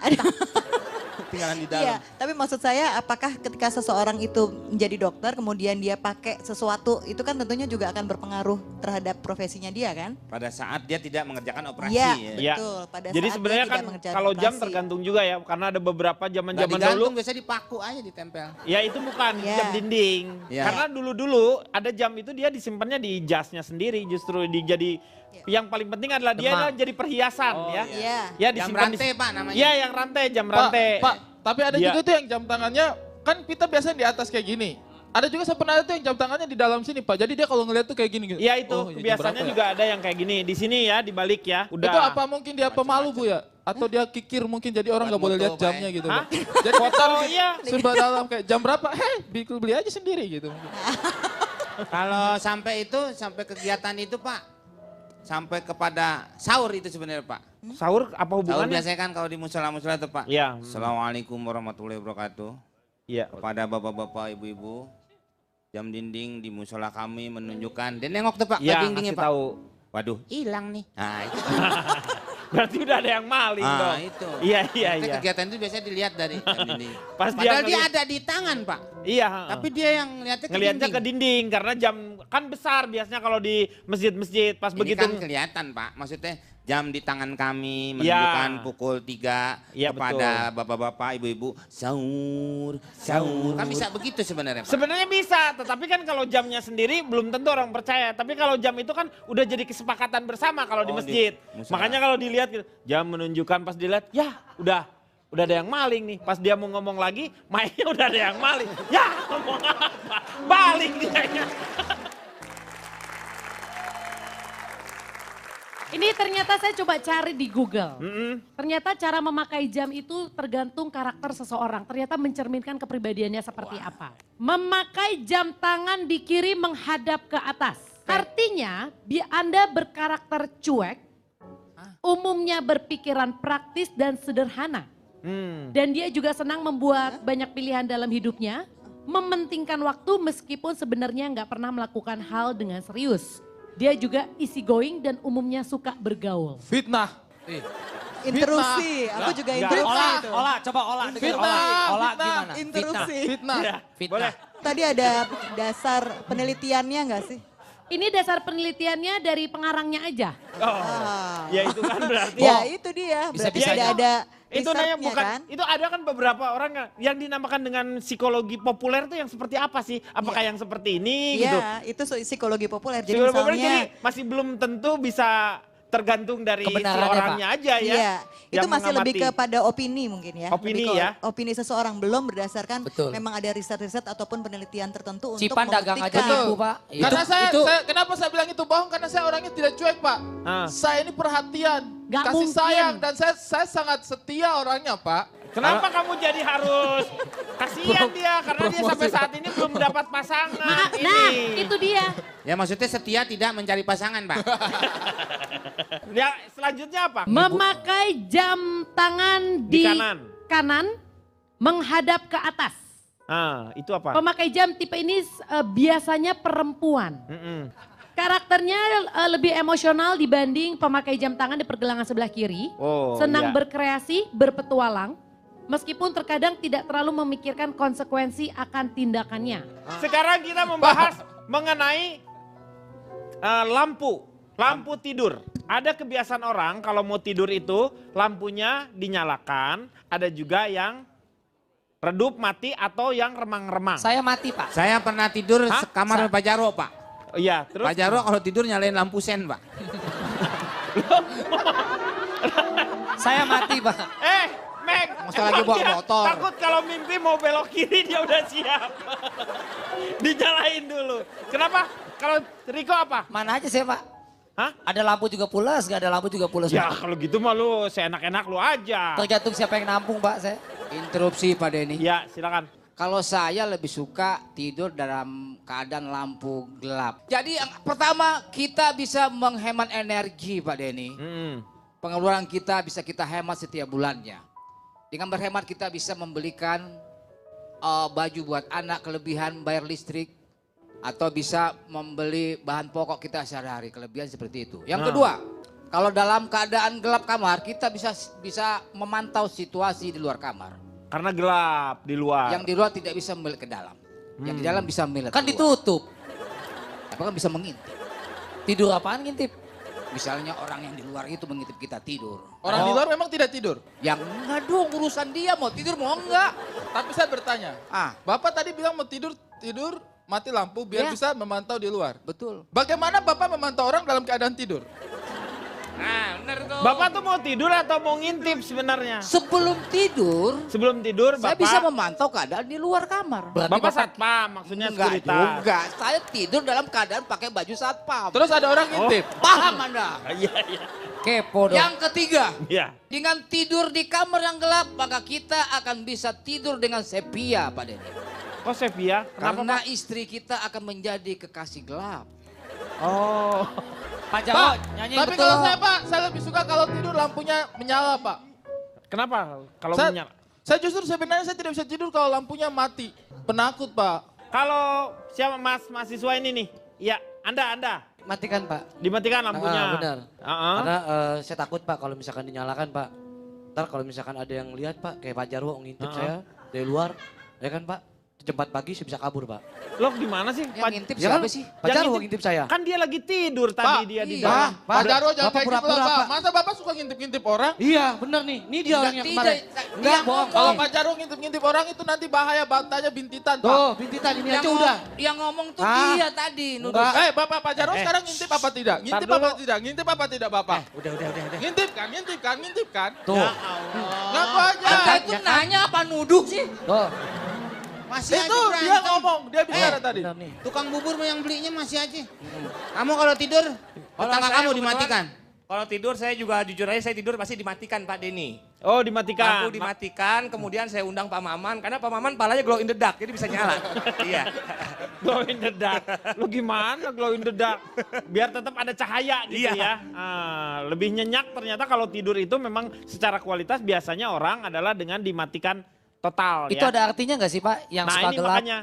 Tinggalan di dalam. Iya, tapi maksud saya apakah ketika seseorang itu menjadi dokter kemudian dia pakai sesuatu itu kan tentunya juga akan berpengaruh terhadap profesinya dia kan? Pada saat dia tidak mengerjakan operasi. Iya, ya. Iya. betul. Pada Jadi saat sebenarnya dia kan tidak mengerjakan kalau jam operasi. tergantung juga ya, karena ada beberapa Nggak zaman-zaman dulu. digantung, biasanya dipaku aja ditempel. Ya itu bukan Iya. jam dinding. Iya. Karena dulu-dulu ada jam itu dia disimpannya di jasnya sendiri, justru jadi yang paling penting adalah dia Demam. jadi perhiasan ya. Iya. Ya Jam disimpan rantai Pak namanya. Iya yang rantai, jam Pak, rantai. Pak, tapi ada Iya. juga tuh yang jam tangannya, kan kita biasanya di atas kayak gini. Ada juga saya pernah lihat tuh yang jam tangannya di dalam sini Pak. Jadi dia kalau ngeliat tuh kayak gini gitu. Ya itu Oh, jam biasanya berapa ya? juga ada yang kayak gini. Di sini ya, di balik ya. Udah. Itu apa mungkin dia pemalu Bu ya? Atau dia kikir mungkin jadi orang nggak boleh Buat lihat moto, jamnya Pak. gitu. Hah? Pak. Jadi Foto iya. serba dalam kayak jam berapa? Beli aja sendiri gitu. Kalau sampai kegiatan itu Pak, sampai kepada sahur itu sebenarnya Pak. Sahur apa Sahur hubungannya? biasanya kan kalau di musola-musola itu Pak. Iya. Assalamualaikum warahmatullahi wabarakatuh. Iya. Kepada bapak-bapak, ibu-ibu, jam dinding di musola kami menunjukkan. Dan nengok tuh Pak, ke Iya, dindingnya kasih Pak. tahu. Waduh, hilang nih. Nah, itu. Berarti udah ada yang maling Ah, dong. itu. Iya, iya, Itu iya. kegiatan itu biasanya dilihat dari jam dinding. Pas dia Padahal dia ngelihat- ada di tangan Pak. Iya. Tapi dia yang ngeliatnya ke Ngelihatnya dinding. ke dinding karena jam kan besar biasanya kalau di masjid-masjid pas Ini begitu. kan kelihatan Pak, maksudnya jam di tangan kami menunjukkan Ya. pukul 3 Ya, kepada bapak-bapak, ibu-ibu, sahur, sahur. Kan bisa begitu sebenarnya Pak. Sebenarnya bisa, tetapi kan kalau jamnya sendiri belum tentu orang percaya. Tapi kalau jam itu kan udah jadi kesepakatan bersama kalau di Oh, di masjid. musola. Makanya kalau dilihat gitu, jam menunjukkan pas dilihat, ya udah ada yang maling nih. Pas dia mau ngomong lagi, mainnya udah ada yang maling. Ya ngomong apa? Balik dia. Ini ternyata saya coba cari di Google. Ternyata cara memakai jam itu tergantung karakter seseorang. Ternyata mencerminkan kepribadiannya seperti apa. Memakai jam tangan di kiri menghadap ke atas. Artinya Anda berkarakter cuek, umumnya berpikiran praktis dan sederhana. Dan dia juga senang membuat banyak pilihan dalam hidupnya. Mementingkan waktu meskipun sebenarnya nggak pernah melakukan hal dengan serius. Dia juga easy going dan umumnya suka bergaul. Fitnah. Intrusi, aku juga Enggak. intrusi Ola, itu. Ola, coba Ola. dengar Fitnah, Ola fitnah, gimana? Intrusi. Fitnah. Iya, Fitnah. boleh. Tadi ada dasar penelitiannya nggak sih? Ini dasar penelitiannya dari pengarangnya aja. Oh, ya itu kan berarti. Ya itu dia, Bisa- berarti bisa tidak aja. ada Itu nanya research-nya bukan, kan? itu ada kan beberapa orang yang dinamakan dengan psikologi populer itu yang seperti apa sih? Apakah yang seperti ini gitu? Iya, itu psikologi populer. Jadi Psikologi populer misalnya, jadi masih belum tentu bisa tergantung dari si Kebenarannya, orangnya aja ya. iya, itu yang masih lebih mengamati. kepada opini mungkin ya. Opini Lebih ke ya. Opini seseorang belum berdasarkan Betul. memang ada riset-riset ataupun penelitian tertentu untuk Cipan dagang aja membuktikan. nipu Pak. Karena Itu kenapa saya bilang itu bohong? Karena saya orangnya tidak cuek Pak. Ah. Saya ini perhatian, Nggak kasih mungkin. sayang dan saya sangat setia orangnya Pak. Kenapa kamu jadi harus kasihan dia karena dia sampai saat ini belum dapat pasangan ini. Nah, itu dia. Ya maksudnya setia tidak mencari pasangan Pak. Ya selanjutnya apa? Memakai jam tangan Di di kanan. kanan menghadap ke atas. Itu apa? Pemakai jam tipe ini biasanya perempuan. Karakternya lebih emosional dibanding pemakai jam tangan di pergelangan sebelah kiri. Senang berkreasi, berpetualang. Meskipun terkadang tidak terlalu memikirkan konsekuensi akan tindakannya. Sekarang kita membahas mengenai lampu tidur. Ada kebiasaan orang kalau mau tidur itu lampunya dinyalakan, ada juga yang redup mati atau yang remang-remang. Saya mati, Pak. Saya pernah tidur sekamar Pak Jarwo, Pak. Iya, terus Pak Jarwo kalau tidur nyalain lampu sen, Pak. Saya mati, Pak. Meg, Masa lagi bawa dia motor. takut kalau mimpi mau belok kiri dia udah siap. Dinyalain dulu. Kenapa? Kalau Riko apa? Mana aja saya, Pak. Hah? Ada lampu juga pulas, nggak ada lampu juga pulas. Ya Pak. kalau gitu mah lu seenak-enak lu aja. Tergantung siapa yang nampung, Pak, saya. Interupsi Pak Denny. Ya silakan. Kalau saya lebih suka tidur dalam keadaan lampu gelap. Jadi yang pertama kita bisa menghemat energi Pak Denny. Pengeluaran kita bisa kita hemat setiap bulannya. Dengan berhemat kita bisa membelikan baju buat anak kelebihan bayar listrik. Atau bisa membeli bahan pokok kita sehari-hari kelebihan seperti itu. Yang kedua, kalau dalam keadaan gelap kamar kita bisa memantau situasi di luar kamar. Karena gelap di luar. Yang di luar tidak bisa melihat ke dalam. Yang di dalam bisa melihat Kan keluar. ditutup. Apa kan bisa mengintip. Tidur apaan ngintip? Misalnya orang yang di luar itu mengintip kita tidur. Orang di luar memang tidak tidur. Yang enggak dong urusan dia mau tidur mau enggak. Tapi saya bertanya, Bapak tadi bilang mau tidur mati lampu biar bisa memantau di luar. Betul. Bagaimana Bapak memantau orang dalam keadaan tidur? Nah, benar tuh. Bapak tuh mau tidur atau mau ngintip sebenarnya? Sebelum tidur Bapak saya bisa memantau keadaan di luar kamar. Bapak satpam maksudnya Enggak sekuritas. juga, saya tidur dalam keadaan pakai baju satpam. Terus ada orang ngintip. Paham Anda? Iya. Kepo dong. Yang ketiga, Iya. dengan tidur di kamar yang gelap maka kita akan bisa tidur dengan sepia Pak Denny. Oh Sevia, kenapa Karena Pak? istri kita akan menjadi kekasih gelap. Oh. Pak Jarwo nyanyi Tapi betul. kalau saya Pak, saya lebih suka kalau tidur lampunya menyala Pak. Kenapa? Kalau Saya, saya justru sebenarnya saya tidak bisa tidur kalau lampunya mati. Penakut Pak. Kalau siapa mahasiswa ini nih? Ya, Anda. Matikan Pak. Dimatikan lampunya. Benar. Uh-uh. Karena saya takut Pak kalau misalkan dinyalakan Pak. Ntar kalau misalkan ada yang lihat Pak, kayak Pak Jarwo ngintip saya dari luar. Ya kan Pak, jam 4 pagi saya bisa kabur Pak. Lo gimana sih? Yang ngintip Ya kan, siapa sih? Pak Jarwo ngintip saya. Kan dia lagi tidur tadi dia di iya. dalam. Pak Jarwo jangan Bapak kayak gitu pura-pura, lah Pak. Pak. Masa Bapak suka ngintip-ngintip orang? Iya bener nih, ini dia orang yang kemarin. Enggak bohong. Kalau Pak Jarwo ngintip-ngintip orang itu nanti bahaya batanya bintitan Pak. Tuh, bintitan ini aja udah. Yang ngomong tuh Hah? dia tadi. Nuduh. Enggak. Bapak Jarwo sekarang ngintip apa tidak? Ngintip dulu. apa tidak? Ngintip apa tidak Bapak? Udah. Ngintip kan? Tuh, Ngaku aja. Anda itu nanya apa nuduh sih? tuh. Masih Itu aja dia berantem. ngomong, dia bicara tadi. Bener nih. Tukang bubur yang belinya masih aja. Kamu kalau tidur, tetangga saya kamu kebetulan- dimatikan. Kalau tidur saya juga jujur aja saya tidur pasti dimatikan Pak Denny. Oh dimatikan. Lampu dimatikan, kemudian saya undang Pak Maman karena Pak Maman palanya glow in the dark jadi bisa nyala. Iya. Glow in the dark. Lu gimana glow in the dark? Biar tetap ada cahaya gitu Iya. ya. Lebih nyenyak ternyata kalau tidur itu memang secara kualitas biasanya orang adalah dengan dimatikan total Itu ya. ada artinya nggak sih Pak yang Nah suka ini gelap? makanya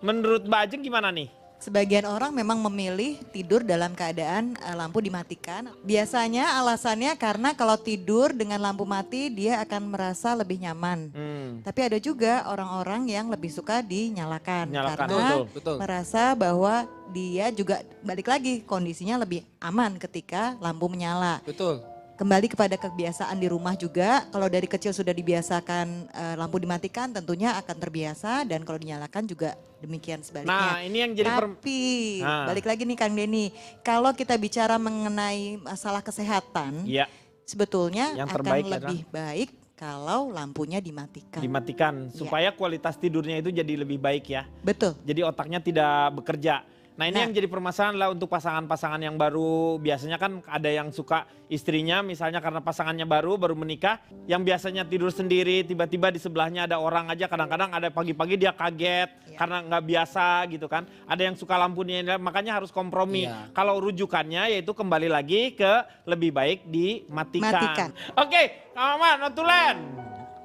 menurut Mbak Ajeng gimana nih? Sebagian orang memang memilih tidur dalam keadaan lampu dimatikan. Biasanya alasannya karena kalau tidur dengan lampu mati dia akan merasa lebih nyaman. Tapi ada juga orang-orang yang lebih suka dinyalakan. Nyalakan, Karena betul. merasa bahwa dia juga balik lagi kondisinya lebih aman ketika lampu menyala. Betul. Kembali kepada kebiasaan di rumah juga, kalau dari kecil sudah dibiasakan lampu dimatikan tentunya akan terbiasa dan kalau dinyalakan juga demikian sebaliknya. Nah ini yang jadi Tapi balik lagi nih Kang Denny, kalau kita bicara mengenai masalah kesehatan, Iya. sebetulnya Yang akan terbaik lebih baik kalau lampunya dimatikan. dimatikan supaya kualitas tidurnya itu jadi lebih baik ya. Betul. Jadi otaknya tidak bekerja. Nah ini Nah. yang jadi permasalahan lah untuk pasangan-pasangan yang baru. Biasanya kan ada yang suka istrinya misalnya karena pasangannya baru menikah. Yang biasanya tidur sendiri tiba-tiba di sebelahnya ada orang aja. Kadang-kadang ada pagi-pagi dia kaget karena nggak biasa gitu kan. Ada yang suka lampunya makanya harus kompromi. Kalau rujukannya yaitu kembali lagi ke lebih baik dimatikan. Matikan. Oke Kang Maman, notulen.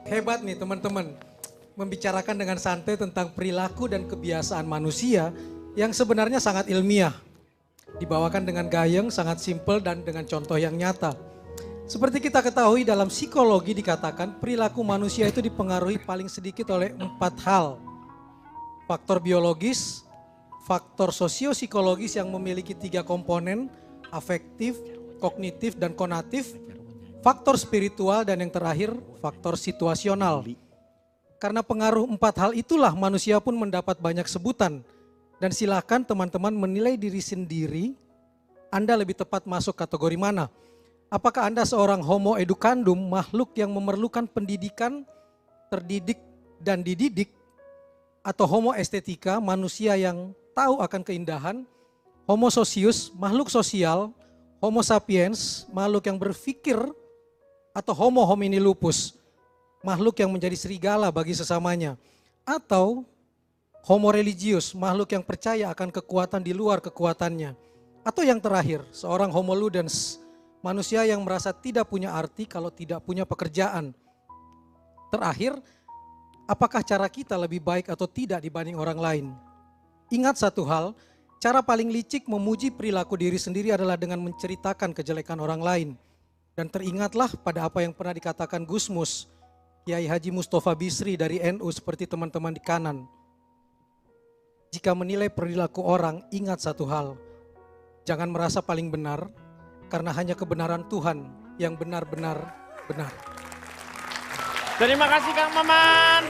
Hebat nih teman-teman. membicarakan dengan santai tentang perilaku dan kebiasaan manusia yang sebenarnya sangat ilmiah. Dibawakan dengan gayeng, sangat simpel dan dengan contoh yang nyata. Seperti kita ketahui dalam psikologi dikatakan perilaku manusia itu dipengaruhi paling sedikit oleh 4 hal. Faktor biologis, faktor sosio-psikologis yang memiliki 3 komponen, afektif, kognitif, dan konatif, faktor spiritual, dan yang terakhir faktor situasional. Karena pengaruh 4 hal itulah manusia pun mendapat banyak sebutan. Dan silakan teman-teman menilai diri sendiri, Anda lebih tepat masuk kategori mana. Apakah Anda seorang homo educandum, makhluk yang memerlukan pendidikan, terdidik dan dididik, atau homo estetika, manusia yang tahu akan keindahan, homo socius, makhluk sosial, homo sapiens, makhluk yang berpikir, atau homo homini lupus, makhluk yang menjadi serigala bagi sesamanya, atau homo religius, makhluk yang percaya akan kekuatan di luar kekuatannya, atau yang terakhir, seorang homo ludens, manusia yang merasa tidak punya arti kalau tidak punya pekerjaan. Terakhir, apakah cara kita lebih baik atau tidak dibanding orang lain? Ingat satu hal, cara paling licik memuji perilaku diri sendiri adalah dengan menceritakan kejelekan orang lain. Dan teringatlah pada apa yang pernah dikatakan Gusmus, Kiai Haji Mustafa Bisri dari NU seperti teman-teman di kanan. Jika menilai perilaku orang, ingat satu hal, jangan merasa paling benar, karena hanya kebenaran Tuhan yang benar-benar benar. Terima kasih Kang Maman.